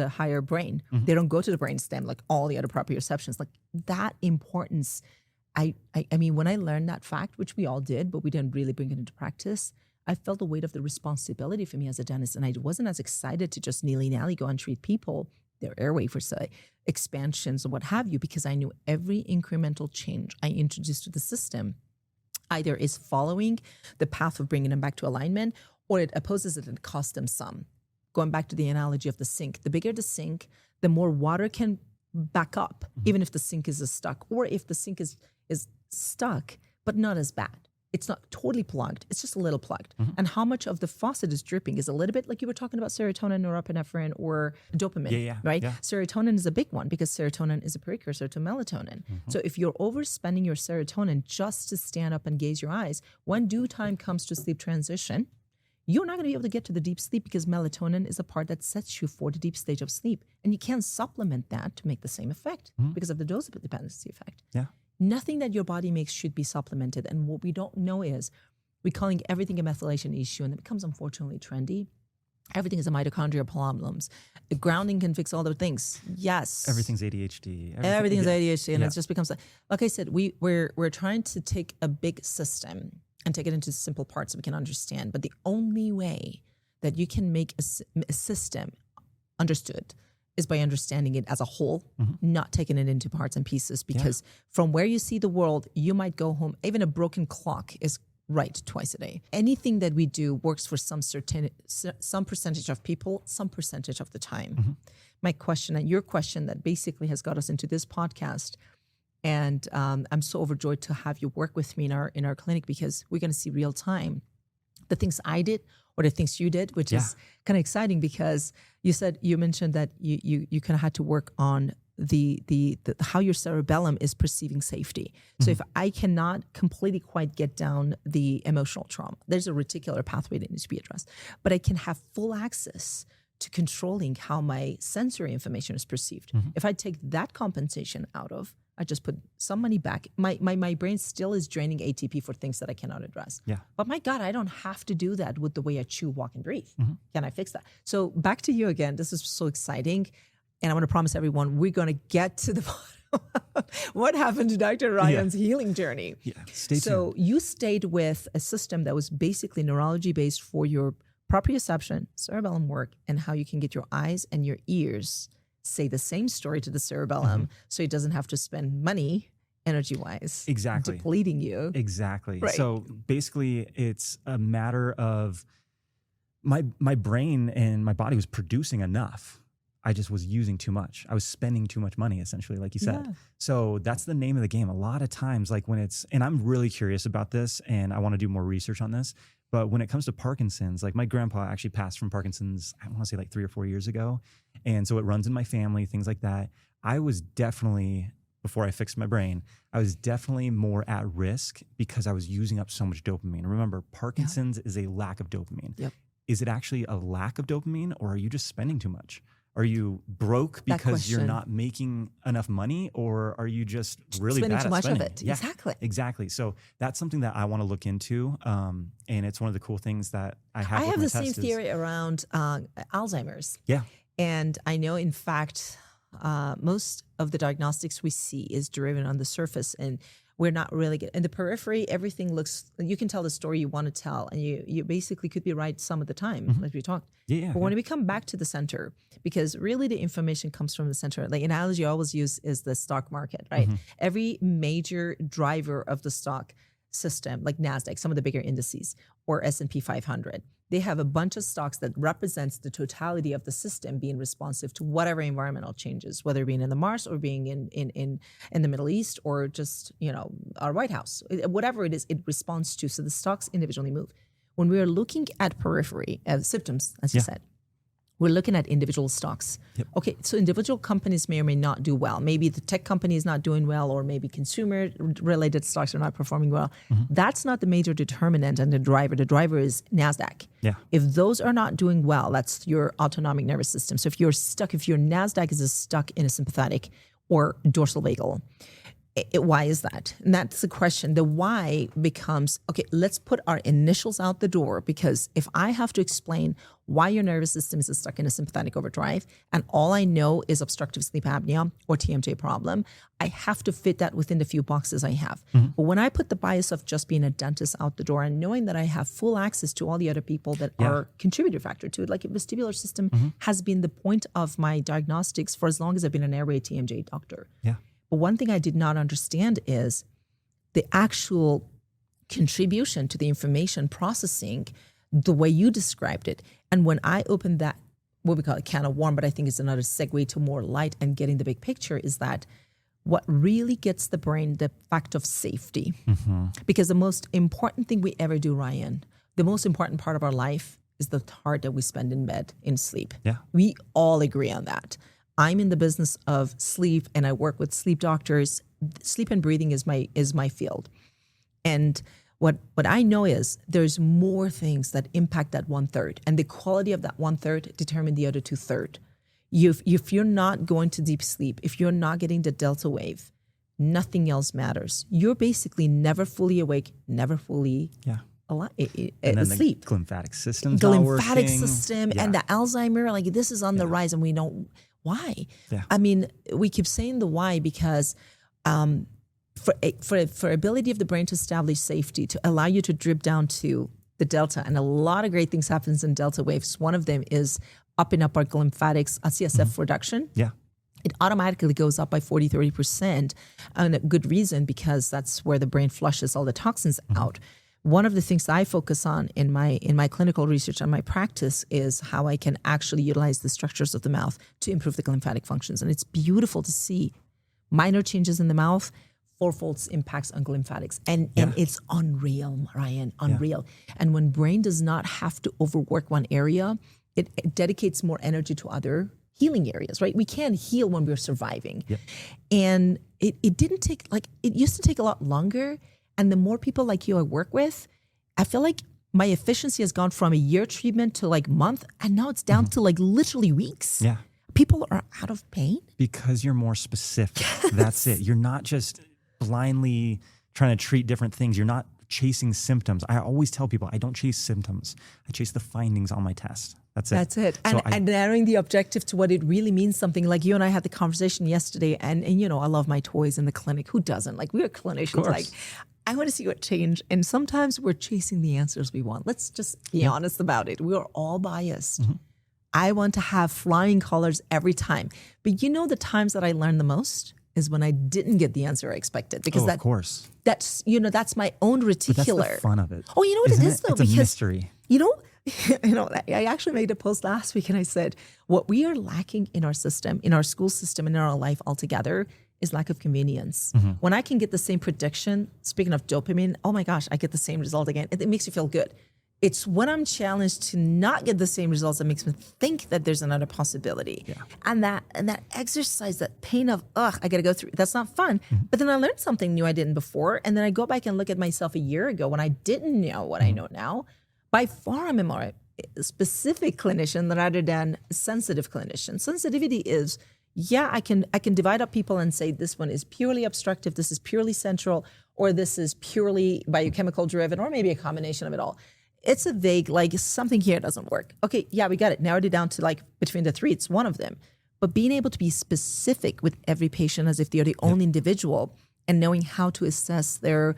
higher brain. They don't go to the brain stem like all the other proprioceptions. Like that importance. I mean, when I learned that fact, which we all did, but we didn't really bring it into practice, I felt the weight of the responsibility for me as a dentist, and I wasn't as excited to just nilly-nally go and treat people, their airway for say, expansions or what have you, because I knew every incremental change I introduced to the system either is following the path of bringing them back to alignment, or it opposes it and costs them some. Going back to the analogy of the sink, the bigger the sink, the more water can back up, even if the sink is stuck, or if the sink is stuck, but not as bad. It's not totally plugged. It's just a little plugged. And how much of the faucet is dripping is a little bit, like you were talking about serotonin, norepinephrine, or dopamine, right?
Yeah.
Serotonin is a big one because serotonin is a precursor to melatonin. So if you're overspending your serotonin just to stand up and gaze your eyes, when due time comes to sleep transition, you're not going to be able to get to the deep sleep, because melatonin is a part that sets you for the deep stage of sleep. And you can't supplement that to make the same effect because of the dose dependency effect.
Yeah.
Nothing that your body makes should be supplemented. And what we don't know is we're calling everything a methylation issue, and it becomes unfortunately trendy. Everything is a mitochondrial problems. The grounding can fix all the things. Yes.
Everything's ADHD.
Everything's ADHD. And it just becomes, like I said, we're trying to take a big system and take it into simple parts that we can understand. But the only way that you can make a system understood is by understanding it as a whole, not taking it into parts and pieces. Because from where you see the world, you might go home. Even a broken clock is right twice a day. Anything that we do works for some percentage of people, some percentage of the time. My question and your question that basically has got us into this podcast. And I'm so overjoyed to have you work with me in our clinic, because we're going to see real time the things I did or the things you did, which is kind of exciting, because you mentioned that you kind of had to work on the how your cerebellum is perceiving safety. So if I cannot completely quite get down the emotional trauma, there's a reticular pathway that needs to be addressed, but I can have full access to controlling how my sensory information is perceived. If I take that compensation out of, I just put some money back. My brain still is draining ATP for things that I cannot address.
Yeah.
But my God, I don't have to do that with the way I chew, walk, and breathe. Can I fix that? So back to you again. This is so exciting. And I want to promise everyone, we're going to get to the bottom of what happened to Dr. Ryan's healing journey.
Yeah, stay tuned.
So you stayed with a system that was basically neurology based for your proprioception, cerebellum work, and how you can get your eyes and your ears say the same story to the cerebellum, so it doesn't have to spend money energy-wise.
Exactly.
Depleting you.
Exactly.
Right.
So basically it's a matter of my brain and my body was producing enough. I just was using too much. I was spending too much money, essentially, like you said.
Yeah.
So that's the name of the game. A lot of times, like when it's, and I'm really curious about this and I want to do more research on this, but when it comes to Parkinson's, like my grandpa actually passed from Parkinson's, I want to say like 3 or 4 years ago. And so it runs in my family, things like that. I was definitely, before I fixed my brain, I was definitely more at risk because I was using up so much dopamine. Remember, Parkinson's is a lack of dopamine.
Yep.
Is it actually a lack of dopamine, or are you just spending too much? Are you broke because you're not making enough money, or are you just really
spending
bad
too
at
much
spending?
of it?
Yeah,
Exactly.
So that's something that I want to look into, and it's one of the cool things that I have.
I have
my
the same
test is-
theory around Alzheimer's.
Yeah.
And I know, in fact, most of the diagnostics we see is driven on the surface, and we're not really in the periphery. Everything looks, you can tell the story you want to tell, and you basically could be right some of the time, as we talked.
Yeah.
But when we come back to the center, because really the information comes from the center. The analogy I always use is the stock market, right? Every major driver of the stock system, like NASDAQ, some of the bigger indices, or S&P 500, they have a bunch of stocks that represents the totality of the system being responsive to whatever environmental changes, whether being in the Mars or being in the Middle East, or just, our White House, whatever it is, it responds to. So the stocks individually move. When we are looking at periphery symptoms, as you said, we're looking at individual stocks.
Yep.
Okay, so individual companies may or may not do well. Maybe the tech company is not doing well, or maybe consumer-related stocks are not performing well. That's not the major determinant and the driver. The driver is NASDAQ.
Yeah.
If those are not doing well, that's your autonomic nervous system. So if your NASDAQ is stuck in a sympathetic or dorsal vagal, why is that? And that's the question. The why becomes, okay, let's put our initials out the door, because if I have to explain why your nervous system is stuck in a sympathetic overdrive and all I know is obstructive sleep apnea or TMJ problem, I have to fit that within the few boxes I have. But when I put the bias of just being a dentist out the door and knowing that I have full access to all the other people that are contributor factor to it, like a vestibular system has been the point of my diagnostics for as long as I've been an airway TMJ doctor.
Yeah.
But one thing I did not understand is the actual contribution to the information processing, the way you described it. And when I opened that, what we call a can of worm, but I think it's another segue to more light and getting the big picture, is that what really gets the brain, the fact of safety. Because the most important thing we ever do, Ryan, the most important part of our life is the part that we spend in bed, in sleep.
Yeah.
We all agree on that. I'm in the business of sleep and I work with sleep doctors. Sleep and breathing is my field. And what I know is there's more things that impact that 1/3, and the quality of that 1/3 determine the other 2/3. If you're not going to deep sleep, if you're not getting the delta wave, nothing else matters. You're basically never fully awake, never fully alive,
And then
asleep.
the lymphatic system's
The
not
lymphatic
working.
system and the Alzheimer, like this is on the rise, and we know why.
Yeah.
I mean, we keep saying the why because for ability of the brain to establish safety, to allow you to drip down to the delta, and a lot of great things happens in delta waves. One of them is upping up our lymphatics, CSF reduction.
Yeah.
It automatically goes up by 40, 30%, and a good reason, because that's where the brain flushes all the toxins out. One of the things I focus on in my clinical research and my practice is how I can actually utilize the structures of the mouth to improve the lymphatic functions. And it's beautiful to see minor changes in the mouth, fourfold impacts on lymphatics. And it's unreal, Ryan, unreal. Yeah. And when brain does not have to overwork one area, it dedicates more energy to other healing areas, right? We can't heal when we're surviving. Yep. And it didn't take, it used to take a lot longer. And the more people like you I work with, I feel like my efficiency has gone from a year treatment to month, and now it's down to literally weeks.
Yeah.
People are out of pain.
Because you're more specific. That's it. You're not just blindly trying to treat different things. You're not chasing symptoms. I always tell people I don't chase symptoms. I chase the findings on my test. That's it.
That's it. And narrowing the objective to what it really means something. Like you and I had the conversation yesterday, and I love my toys in the clinic. Who doesn't? We're clinicians. I want to see what change. And sometimes we're chasing the answers we want. Let's just be honest about it. We are all biased. I want to have flying colors every time. But the times that I learned the most is when I didn't get the answer I expected. Because
of course.
That's my own reticular.
But that's the fun of it.
Oh, you know what it is though?
It's a mystery.
I actually made a post last week and I said, what we are lacking in our system, in our school system, and in our life altogether is lack of convenience. When I can get the same prediction, speaking of dopamine, oh my gosh, I get the same result again. It makes you feel good. It's when I'm challenged to not get the same results that makes me think that there's another possibility. Yeah. And that exercise, that pain of, I got to go through, that's not fun. But then I learned something new I didn't before. And then I go back and look at myself a year ago when I didn't know what I know now. By far, I'm a more specific clinician rather than a sensitive clinician. Sensitivity is, I can divide up people and say this one is purely obstructive, this is purely central, or this is purely biochemical driven, or maybe a combination of it all. It's a vague, something here doesn't work. Okay, we got it. Narrowed it down to between the three, it's one of them. But being able to be specific with every patient as if they're the only individual, and knowing how to assess their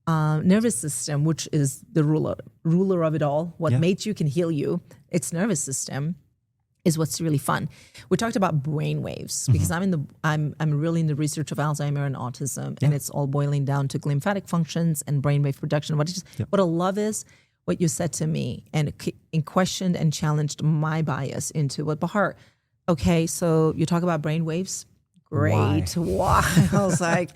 nervous system, which is the ruler of it all. What made you can heal you. Its nervous system is what's really fun. We talked about brain waves because I'm really in the research of Alzheimer and autism, and it's all boiling down to lymphatic functions and brainwave production. What I love is what you said to me and questioned and challenged my bias into what Bahar. Okay, so you talk about brain waves. great. Why? I was like,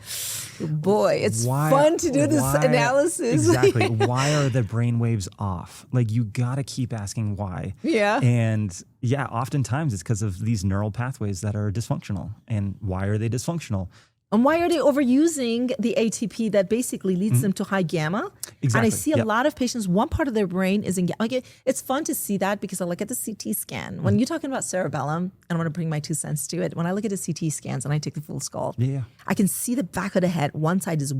boy, it's fun to do this analysis.
Exactly. Why are the brain waves off? Like, you got to keep asking why.
Yeah.
And yeah, oftentimes it's because of these neural pathways that are dysfunctional. And why are they dysfunctional?
And why are they overusing the ATP that basically leads them to high gamma?
Exactly.
And I see a lot of patients, one part of their brain is in gamma. Like it's fun to see that because I look at the CT scan. When you're talking about cerebellum, and I want to bring my 2 cents to it. When I look at the CT scans and I take the full skull, I can see the back of the head. One side is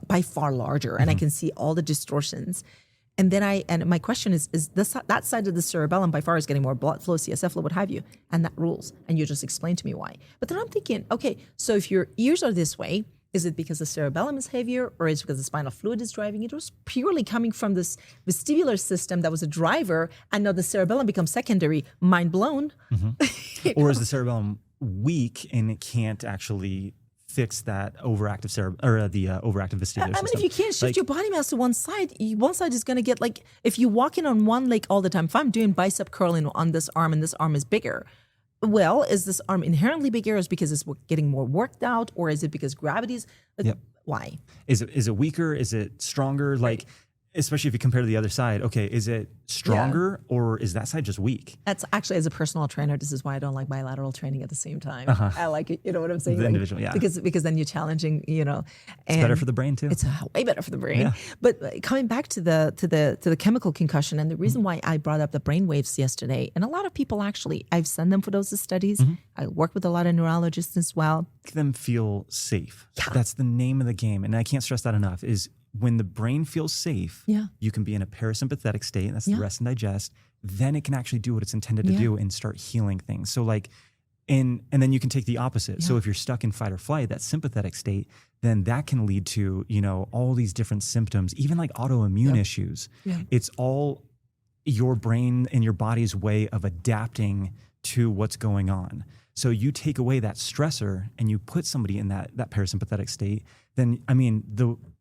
by far larger, and I can see all the distortions. And then my question is that side of the cerebellum by far is getting more blood flow, CSF flow, what have you, and that rules. And you just explained to me why. But then I'm thinking, okay, so if your ears are this way, is it because the cerebellum is heavier, or is it because the spinal fluid is driving it? It was purely coming from this vestibular system that was a driver, and now the cerebellum becomes secondary. Mind blown.
Or is the cerebellum weak and it can't actually fix that overactive overactive vestibular system?
If you can't shift your body mass to one side is going to get, like, if you walk in on one leg all the time, if I'm doing bicep curling on this arm and this arm is bigger, well, is this arm inherently bigger? Is it because it's getting more worked out, or is it because gravity's why? Is
it weaker? Is it stronger? Like, especially if you compare to the other side, okay, is it stronger or is that side just weak?
That's actually, as a personal trainer, this is why I don't like bilateral training at the same time. I like it, you know what I'm saying?
The individual,
Because then you're challenging, and
it's better for the brain too.
It's way better for the brain. But coming back to the chemical concussion, and the reason why I brought up the brain waves yesterday, and a lot of people actually, I've sent them for those studies. I work with a lot of neurologists as well.
Make them feel safe. That's the name of the game. And I can't stress that enough, is when the brain feels safe, you can be in a parasympathetic state, that's the rest and digest, then it can actually do what it's intended to do and start healing things. So like, and then you can take the opposite. So if you're stuck in fight or flight, that sympathetic state, then that can lead to, all these different symptoms, even like autoimmune issues. It's all your brain and your body's way of adapting to what's going on. So you take away that stressor and you put somebody in that parasympathetic state, then,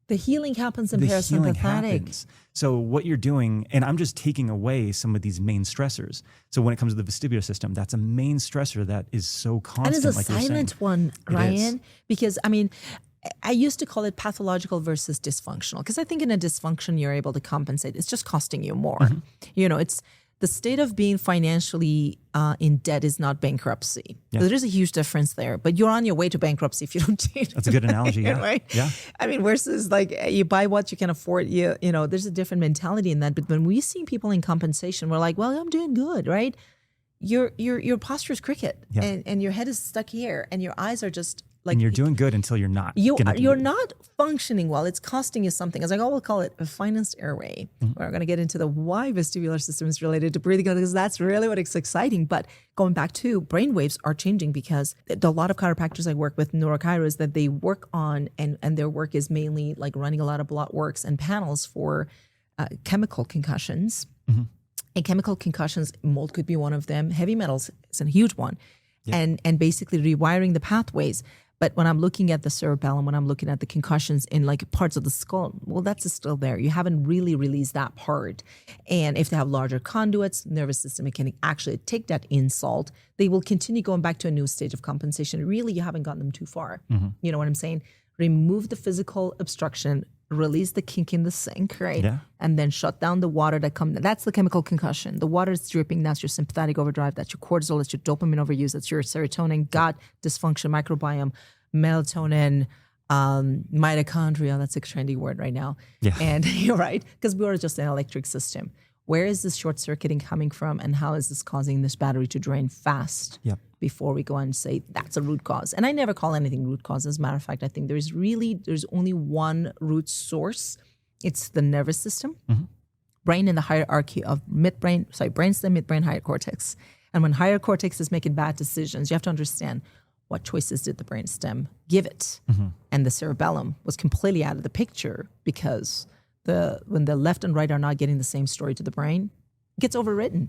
the healing happens in parasympathetic.
So what you're doing, and I'm just taking away some of these main stressors. So when it comes to the vestibular system, that's a main stressor that is so constant.
And it's a silent one, Ryan, because I used to call it pathological versus dysfunctional, because I think in a dysfunction, you're able to compensate. It's just costing you more. It's the state of being financially in debt is not bankruptcy. There is a huge difference there, but you're on your way to bankruptcy if you don't change.
That's a good analogy,
right?
Yeah.
Versus like you buy what you can afford. There's a different mentality in that. But when we see people in compensation, we're like, well, I'm doing good, right? Your posture is cricket, and your head is stuck here, and your eyes are just like,
and you're doing good until you're not.
You're not functioning well. It's costing you something. As I always call it, a financed airway. We're going to get into the why vestibular system is related to breathing, because that's really what is exciting. But going back to brain waves are changing, because a lot of chiropractors I work with, neurochiros, that they work on, and their work is mainly like running a lot of blood works and panels for chemical concussions. And chemical concussions, mold could be one of them. Heavy metals is a huge one. And basically rewiring the pathways. But when I'm looking at the cerebellum, when I'm looking at the concussions in like parts of the skull, well, that's still there. You haven't really released that part. And if they have larger conduits, nervous system, it can actually take that insult. They will continue going back to a new stage of compensation. Really, you haven't gotten them too far. You know what I'm saying? Remove the physical obstruction, release the kink in the sink, right? And then shut down the water that comes. That's the chemical concussion. The water is dripping. That's your sympathetic overdrive. That's your cortisol. That's your dopamine overuse. That's your serotonin, gut dysfunction, microbiome, melatonin, mitochondria. That's a trendy word right now. And you're right, because we are just an electric system. Where is this short circuiting coming from, and how is this causing this battery to drain fast before we go and say that's a root cause? And I never call anything root cause. As a matter of fact, I think there's only one root source. It's the nervous system, brain in the hierarchy of brainstem, midbrain, higher cortex. And when higher cortex is making bad decisions, you have to understand what choices did the brainstem give it. And the cerebellum was completely out of the picture, because when the left and right are not getting the same story to the brain, it gets overwritten.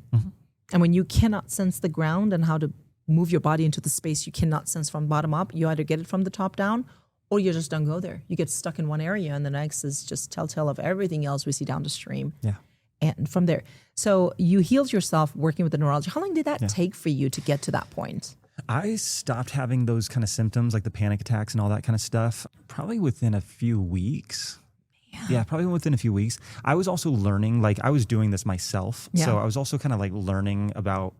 And when you cannot sense the ground and how to move your body into the space you cannot sense from bottom up, you either get it from the top down, or you just don't go there. You get stuck in one area, and the next is just telltale of everything else we see down the stream. And from there, so you healed yourself working with the neurology. How long did that take for you to get to that point?
I stopped having those kind of symptoms, like the panic attacks and all that kind of stuff, probably within a few weeks. Yeah, probably within a few weeks. I was also learning, like I was doing this myself.
Yeah.
So I was also kind of like learning about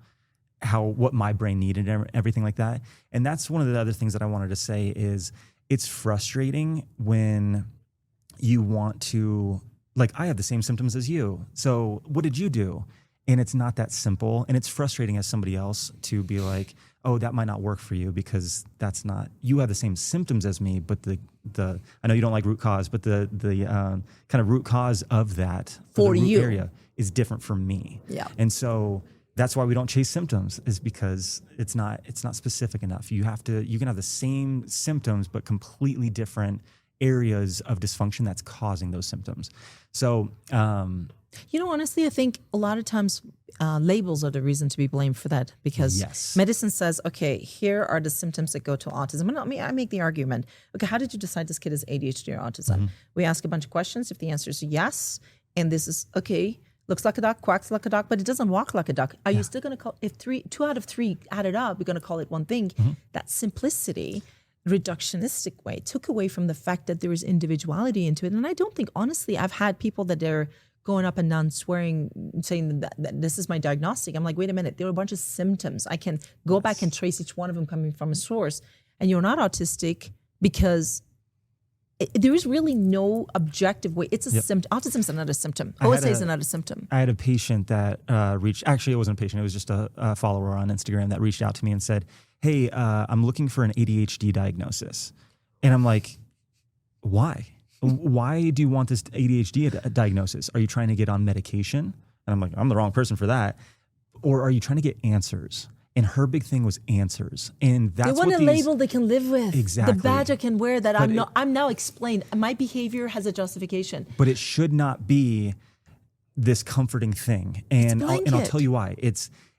what my brain needed and everything like that. And that's one of the other things that I wanted to say is it's frustrating when you want to, like, I have the same symptoms as you. So what did you do? And it's not that simple. And it's frustrating as somebody else to be like, oh, that might not work for you because that's not, you have the same symptoms as me, but the I know you don't like root cause, but the kind of root cause of that
for
the root
you
area is different from me.
Yeah.
And so that's why we don't chase symptoms, is because it's not specific enough. You can have the same symptoms, but completely different areas of dysfunction that's causing those symptoms. So,
honestly, I think a lot of times labels are the reason to be blamed for that, because medicine says, okay, here are the symptoms that go to autism. And I make the argument, okay, how did you decide this kid is ADHD or autism? Mm-hmm. We ask a bunch of questions. If the answer is yes, and this is okay, looks like a duck, quacks like a duck, but it doesn't walk like a duck. Are you still going to call, if 2 out of 3 added up, you're going to call it one thing? Mm-hmm. That simplicity, reductionistic way took away from the fact that there is individuality into it. And I don't think, honestly, I've had people that they're going up and down swearing, saying that this is my diagnostic. I'm like, wait a minute, there are a bunch of symptoms. I can go back and trace each one of them coming from a source. And you're not autistic because there is really no objective way. It's a symptom. Autism is another symptom. OSA is another symptom.
I had a patient that actually it wasn't a patient, it was just a follower on Instagram that reached out to me and said, hey, I'm looking for an ADHD diagnosis. And I'm like, why? Why do you want this ADHD diagnosis? Are you trying to get on medication? And I'm like, I'm the wrong person for that. Or are you trying to get answers? And her big thing was answers. And that's
they want a label they can live with.
Exactly.
The badge I can wear that I'm now explained. My behavior has a justification.
But it should not be this comforting thing. And I'll tell you why.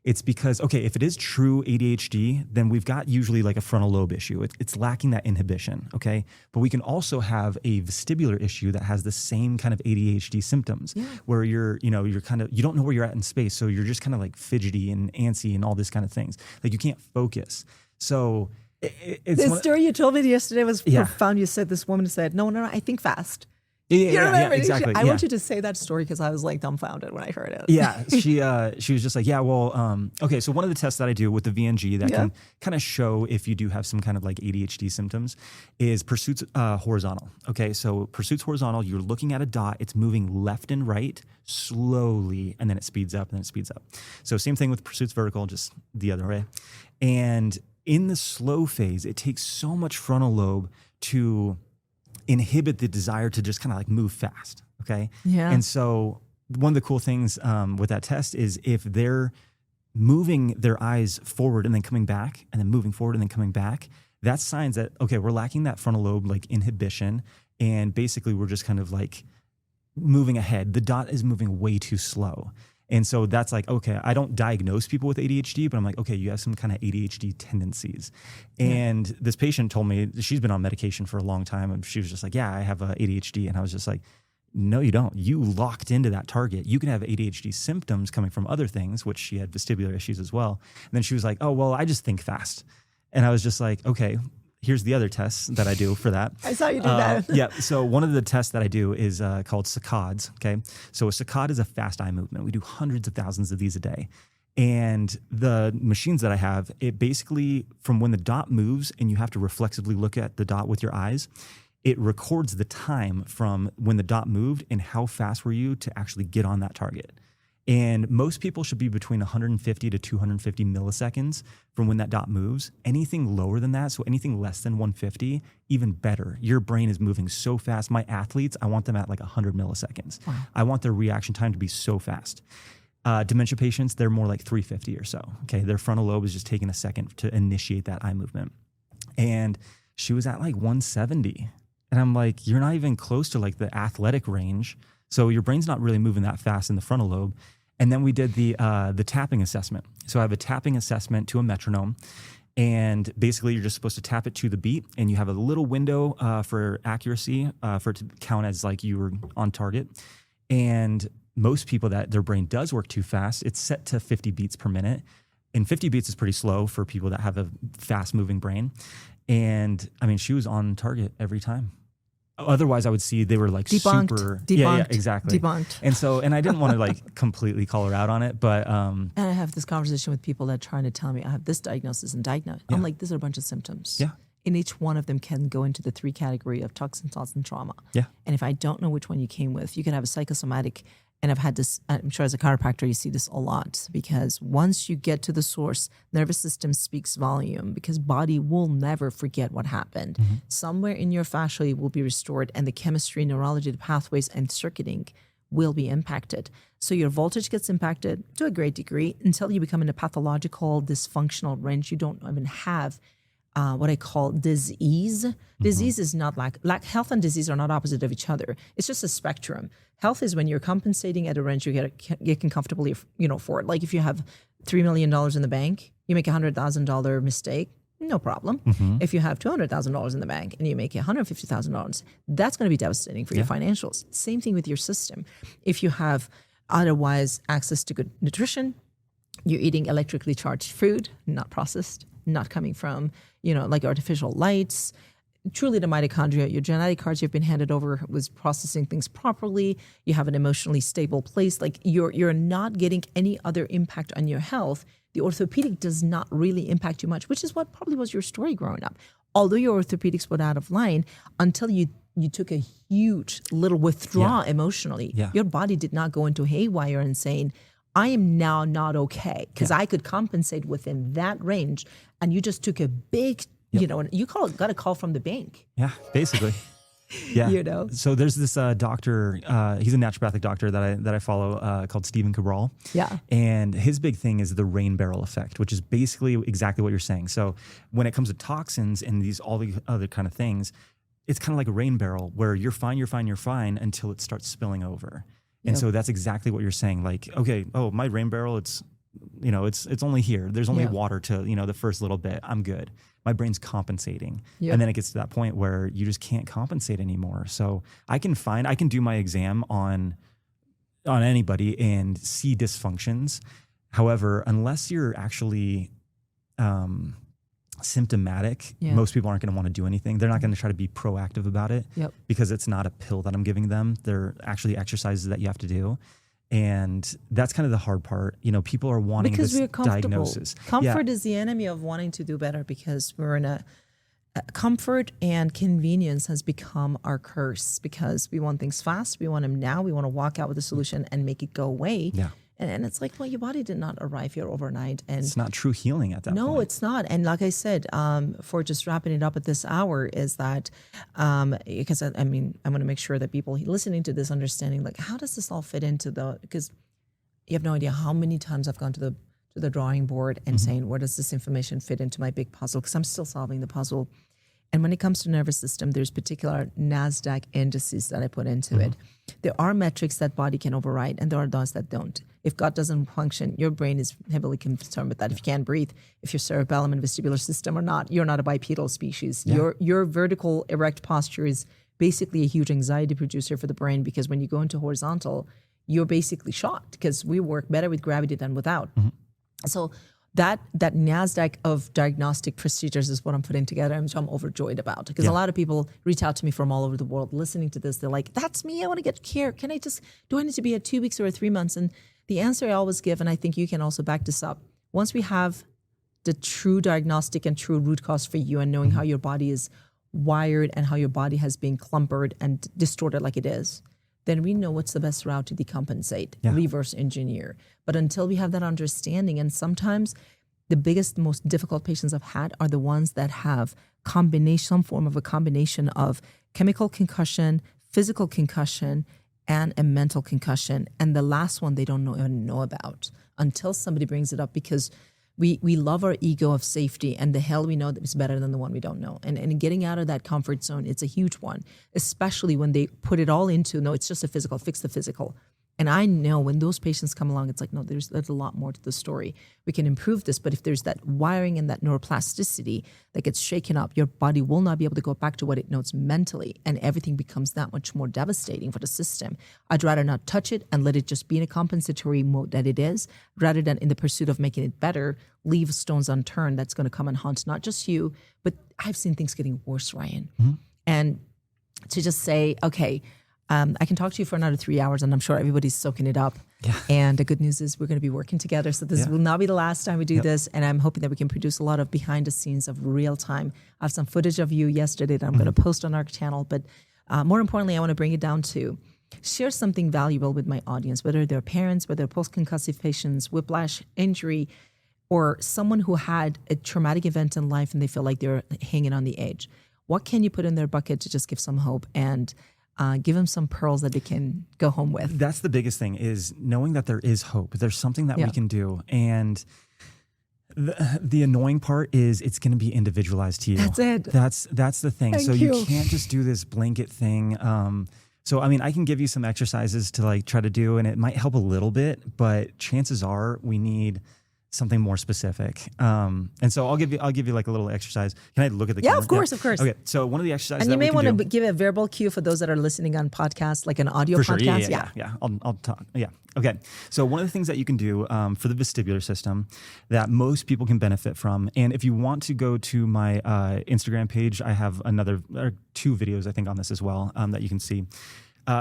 It's because, okay, if it is true ADHD, then we've got usually like a frontal lobe issue. It's lacking that inhibition, okay? But we can also have a vestibular issue that has the same kind of ADHD symptoms, where you're kind of, you don't know where you're at in space. So you're just kind of like fidgety and antsy and all this kind of things. Like you can't focus. So it's
the story you told me yesterday was profound. You said this woman said, no, I think fast.
Yeah, exactly.
I want you to say that story because I was like dumbfounded when I heard it.
Yeah, she was just like, yeah, well, okay. So one of the tests that I do with the VNG that can kind of show if you do have some kind of like ADHD symptoms is Pursuit's horizontal. Okay, so Pursuit's horizontal, you're looking at a dot, it's moving left and right slowly, and then it speeds up, and then it speeds up. So same thing with Pursuit's vertical, just the other way. And in the slow phase, it takes so much frontal lobe to inhibit the desire to just kind of like move fast, okay?
Yeah.
And so one of the cool things with that test is if they're moving their eyes forward and then coming back, and then moving forward and then coming back, that's signs that, okay, we're lacking that frontal lobe like inhibition, and basically we're just kind of like moving ahead. The dot is moving way too slow. And so that's like, okay, I don't diagnose people with ADHD, but I'm like, okay, you have some kind of ADHD tendencies. And this patient told me she's been on medication for a long time, and she was just like, yeah, I have ADHD. And I was just like, no, you don't. You locked into that target. You can have ADHD symptoms coming from other things, which she had vestibular issues as well. And then she was like, oh, well, I just think fast. And I was just like, okay, here's the other tests that I do for that.
I saw you do that.
Yeah. So one of the tests that I do is called saccades. Okay. So a saccade is a fast eye movement. We do hundreds of thousands of these a day. And the machines that I have, it basically, from when the dot moves and you have to reflexively look at the dot with your eyes, it records the time from when the dot moved and how fast were you to actually get on that target. And most people should be between 150 to 250 milliseconds from when that dot moves. Anything lower than that, so anything less than 150, even better. Your brain is moving so fast. My athletes, I want them at like 100 milliseconds. Wow. I want their reaction time to be so fast. Dementia patients, they're more like 350 or so. Okay, their frontal lobe is just taking a second to initiate that eye movement. And she was at like 170. And I'm like, you're not even close to like the athletic range. So your brain's not really moving that fast in the frontal lobe. And then we did the tapping assessment. So I have a tapping assessment to a metronome. And basically you're just supposed to tap it to the beat. And you have a little window for accuracy for it to count as like you were on target. And most people that their brain does work too fast, it's set to 50 beats per minute. And 50 beats is pretty slow for people that have a fast moving brain. And I mean, she was on target every time. Otherwise, I would see they were like
Debunked.
Yeah, exactly.
Debunked.
And so, and I didn't want to like completely call her out on it, but
and I have this conversation with people that are trying to tell me I have this diagnosis and diagnosed. I'm like, these are a bunch of symptoms.
Yeah.
And each one of them can go into the 3 category of toxin, thoughts, and trauma.
Yeah.
And if I don't know which one you came with, you can have a psychosomatic. And I've had this, I'm sure as a chiropractor, you see this a lot, because once you get to the source, nervous system speaks volume, because body will never forget what happened. Somewhere in your fascia will be restored, and the chemistry, neurology, the pathways, and circuiting will be impacted. So your voltage gets impacted to a great degree until you become in a pathological, dysfunctional range. You don't even have what I call disease. Disease is not like health and disease are not opposite of each other. It's just a spectrum. Health is when you're compensating at a range you can comfortably, afford. Like if you have $3 million in the bank, you make $100,000 mistake, no problem. If you have $200,000 in the bank and you make $150,000, that's going to be devastating for your financials. Same thing with your system. If you have otherwise access to good nutrition, you're eating electrically charged food, not processed, not coming from, like artificial lights. Truly the mitochondria, your genetic cards you've been handed over was processing things properly. You have an emotionally stable place. Like you're not getting any other impact on your health. The orthopedic does not really impact you much, which is what probably was your story growing up. Although your orthopedics were out of line until you took a huge little withdrawal emotionally. Your body did not go into haywire and saying, I am now not okay, because I could compensate within that range. And you just took a big, and you got a call from the bank.
Yeah, basically. Yeah. So there's this doctor, he's a naturopathic doctor that I follow called Stephen Cabral.
Yeah.
And his big thing is the rain barrel effect, which is basically exactly what you're saying. So when it comes to toxins and all the other kind of things, it's kind of like a rain barrel where you're fine until it starts spilling over. And so that's exactly what you're saying. Like, okay, my rain barrel, it's only here. There's only water to, the first little bit. I'm good. My brain's compensating. And then it gets to that point where you just can't compensate anymore. So I can do my exam on anybody and see dysfunctions. However, unless you're actually symptomatic, most people aren't going to want to do anything. They're not going to try to be proactive about it because it's not a pill that I'm giving them. They're actually exercises that you have to do. And that's kind of the hard part. People are wanting
because
this
we're comfortable.
Diagnosis.
Comfort is the enemy of wanting to do better, because we're in a comfort, and convenience has become our curse, because we want things fast. We want them now. We want to walk out with a solution and make it go away.
Yeah.
And it's like, well, your body did not arrive here overnight. And
it's not true healing at that point.
No, it's not. And like I said, for just wrapping it up at this hour, is that, because I want to make sure that people listening to this understanding, like, how does this all fit into because you have no idea how many times I've gone to the drawing board and saying, where does this information fit into my big puzzle? Because I'm still solving the puzzle. And when it comes to nervous system, there's particular NASDAQ indices that I put into it. There are metrics that body can override, and there are those that don't. If gut doesn't function, your brain is heavily concerned with that. If you can't breathe, if your cerebellum and vestibular system are not, you're not a bipedal species. Your vertical erect posture is basically a huge anxiety producer for the brain, because when you go into horizontal, you're basically shocked, because we work better with gravity than without. So that NASDAQ of diagnostic procedures is what I'm putting together, and which I'm overjoyed about, because a lot of people reach out to me from all over the world listening to this. They're like, that's me, I want to get care. Do I need to be at 2 weeks or 3 months? And the answer I always give, and I think you can also back this up, once we have the true diagnostic and true root cause for you, and knowing how your body is wired and how your body has been clumpered and distorted like it is, then we know what's the best route to decompensate, reverse engineer. But until we have that understanding, and sometimes the biggest, most difficult patients I've had are the ones that have some form of a combination of chemical concussion, physical concussion, and a mental concussion. And the last one they don't even know about until somebody brings it up, because we love our ego of safety, and the hell we know that is better than the one we don't know. And getting out of that comfort zone, it's a huge one, especially when they put it all into, no, it's just a physical, fix the physical. And I know when those patients come along, it's like, no, there's a lot more to the story. We can improve this, but if there's that wiring and that neuroplasticity that gets shaken up, your body will not be able to go back to what it knows mentally, and everything becomes that much more devastating for the system. I'd rather not touch it and let it just be in a compensatory mode that it is, rather than in the pursuit of making it better, leave stones unturned that's going to come and haunt not just you, but I've seen things getting worse, Ryan. And to just say, okay, I can talk to you for another 3 hours, and I'm sure everybody's soaking it up.
Yeah.
And the good news is we're going to be working together. So this will not be the last time we do this. And I'm hoping that we can produce a lot of behind the scenes of real time. I have some footage of you yesterday that I'm going to post on our channel. But more importantly, I want to bring it down to share something valuable with my audience, whether they're parents, whether they're post-concussive patients, whiplash, injury, or someone who had a traumatic event in life and they feel like they're hanging on the edge. What can you put in their bucket to just give some hope and give them some pearls that they can go home with?
That's the biggest thing, is knowing that there is hope. There's something that we can do. And the annoying part is it's going to be individualized to you.
That's it.
That's the thing.
Thank
so
you.
you can't just do this blanket thing. So, I mean, I can give you some exercises to like try to do, and it might help a little bit, but chances are we need something more specific. And so I'll give you like a little exercise. Can I look at the camera?
Of course.
Okay. So one of the exercises,
and you may want
to
to give a verbal cue for those that are listening on podcasts, like an audio
for sure.
podcast.
Yeah. I'll talk. Yeah. Okay. So one of the things that you can do for the vestibular system that most people can benefit from, and if you want to go to my Instagram page, I have two videos I think on this as well that you can see.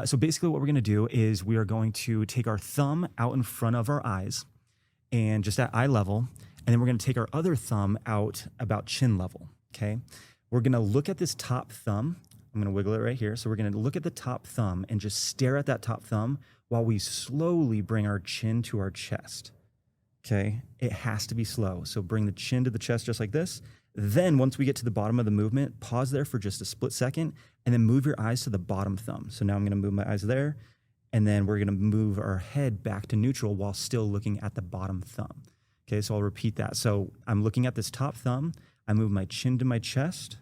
So basically what we're going to do is we are going to take our thumb out in front of our eyes and just at eye level, and then we're going to take our other thumb out about chin level, okay? We're going to look at this top thumb. I'm going to wiggle it right here. So we're going to look at the top thumb and just stare at that top thumb while we slowly bring our chin to our chest, okay? It has to be slow. So bring the chin to the chest just like this. Then once we get to the bottom of the movement, pause there for just a split second, and then move your eyes to the bottom thumb. So now I'm going to move my eyes there, and then we're going to move our head back to neutral while still looking at the bottom thumb. Okay, so I'll repeat that. So I'm looking at this top thumb. I move my chin to my chest,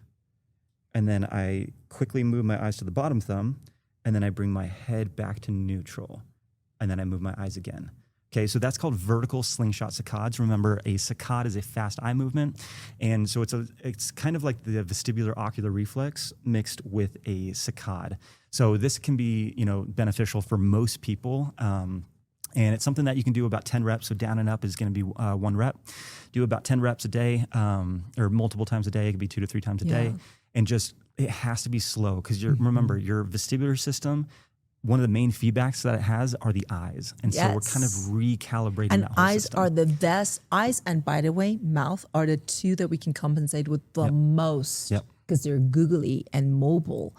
and then I quickly move my eyes to the bottom thumb, and then I bring my head back to neutral, and then I move my eyes again. Okay, so that's called vertical slingshot saccades. Remember, a saccade is a fast eye movement, and so it's kind of like the vestibular ocular reflex mixed with a saccade. So this can be, beneficial for most people, and it's something that you can do about 10 reps. So down and up is going to be 1 rep. Do about 10 reps a day, or multiple times a day. It could be 2 to 3 times a day, and it has to be slow because remember, your vestibular system, one of the main feedbacks that it has are the eyes. And so we're kind of recalibrating that whole
eyes
system.
are the best. Eyes and, by the way, mouth are the two that we can compensate with the most because they're googly and mobile.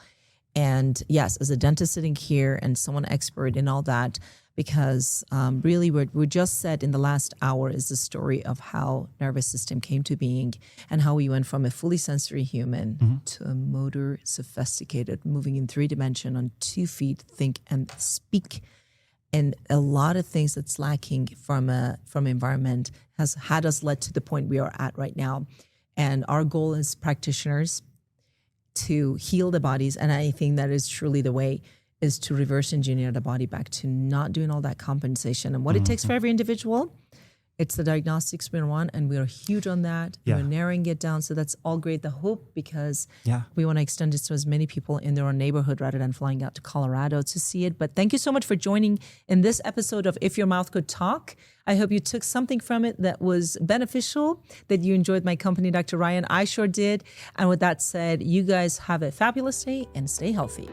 And yes, as a dentist sitting here and someone expert in all that, because really what we just said in the last hour is the story of how nervous system came to being and how we went from a fully sensory human to a motor sophisticated, moving in 3 dimension on 2 feet, think and speak. And a lot of things that's lacking from environment has had us led to the point we are at right now. And our goal as practitioners to heal the bodies, and I think that is truly the way, is to reverse engineer the body back to not doing all that compensation. And what it takes for every individual, it's the diagnostics we want, and we are huge on that. We're narrowing it down. So that's all great. The hope, because we want to extend it to as many people in their own neighborhood rather than flying out to Colorado to see it. But thank you so much for joining in this episode of If Your Mouth Could Talk. I hope you took something from it that was beneficial, that you enjoyed my company, Dr. Ryan. I sure did. And with that said, you guys have a fabulous day and stay healthy.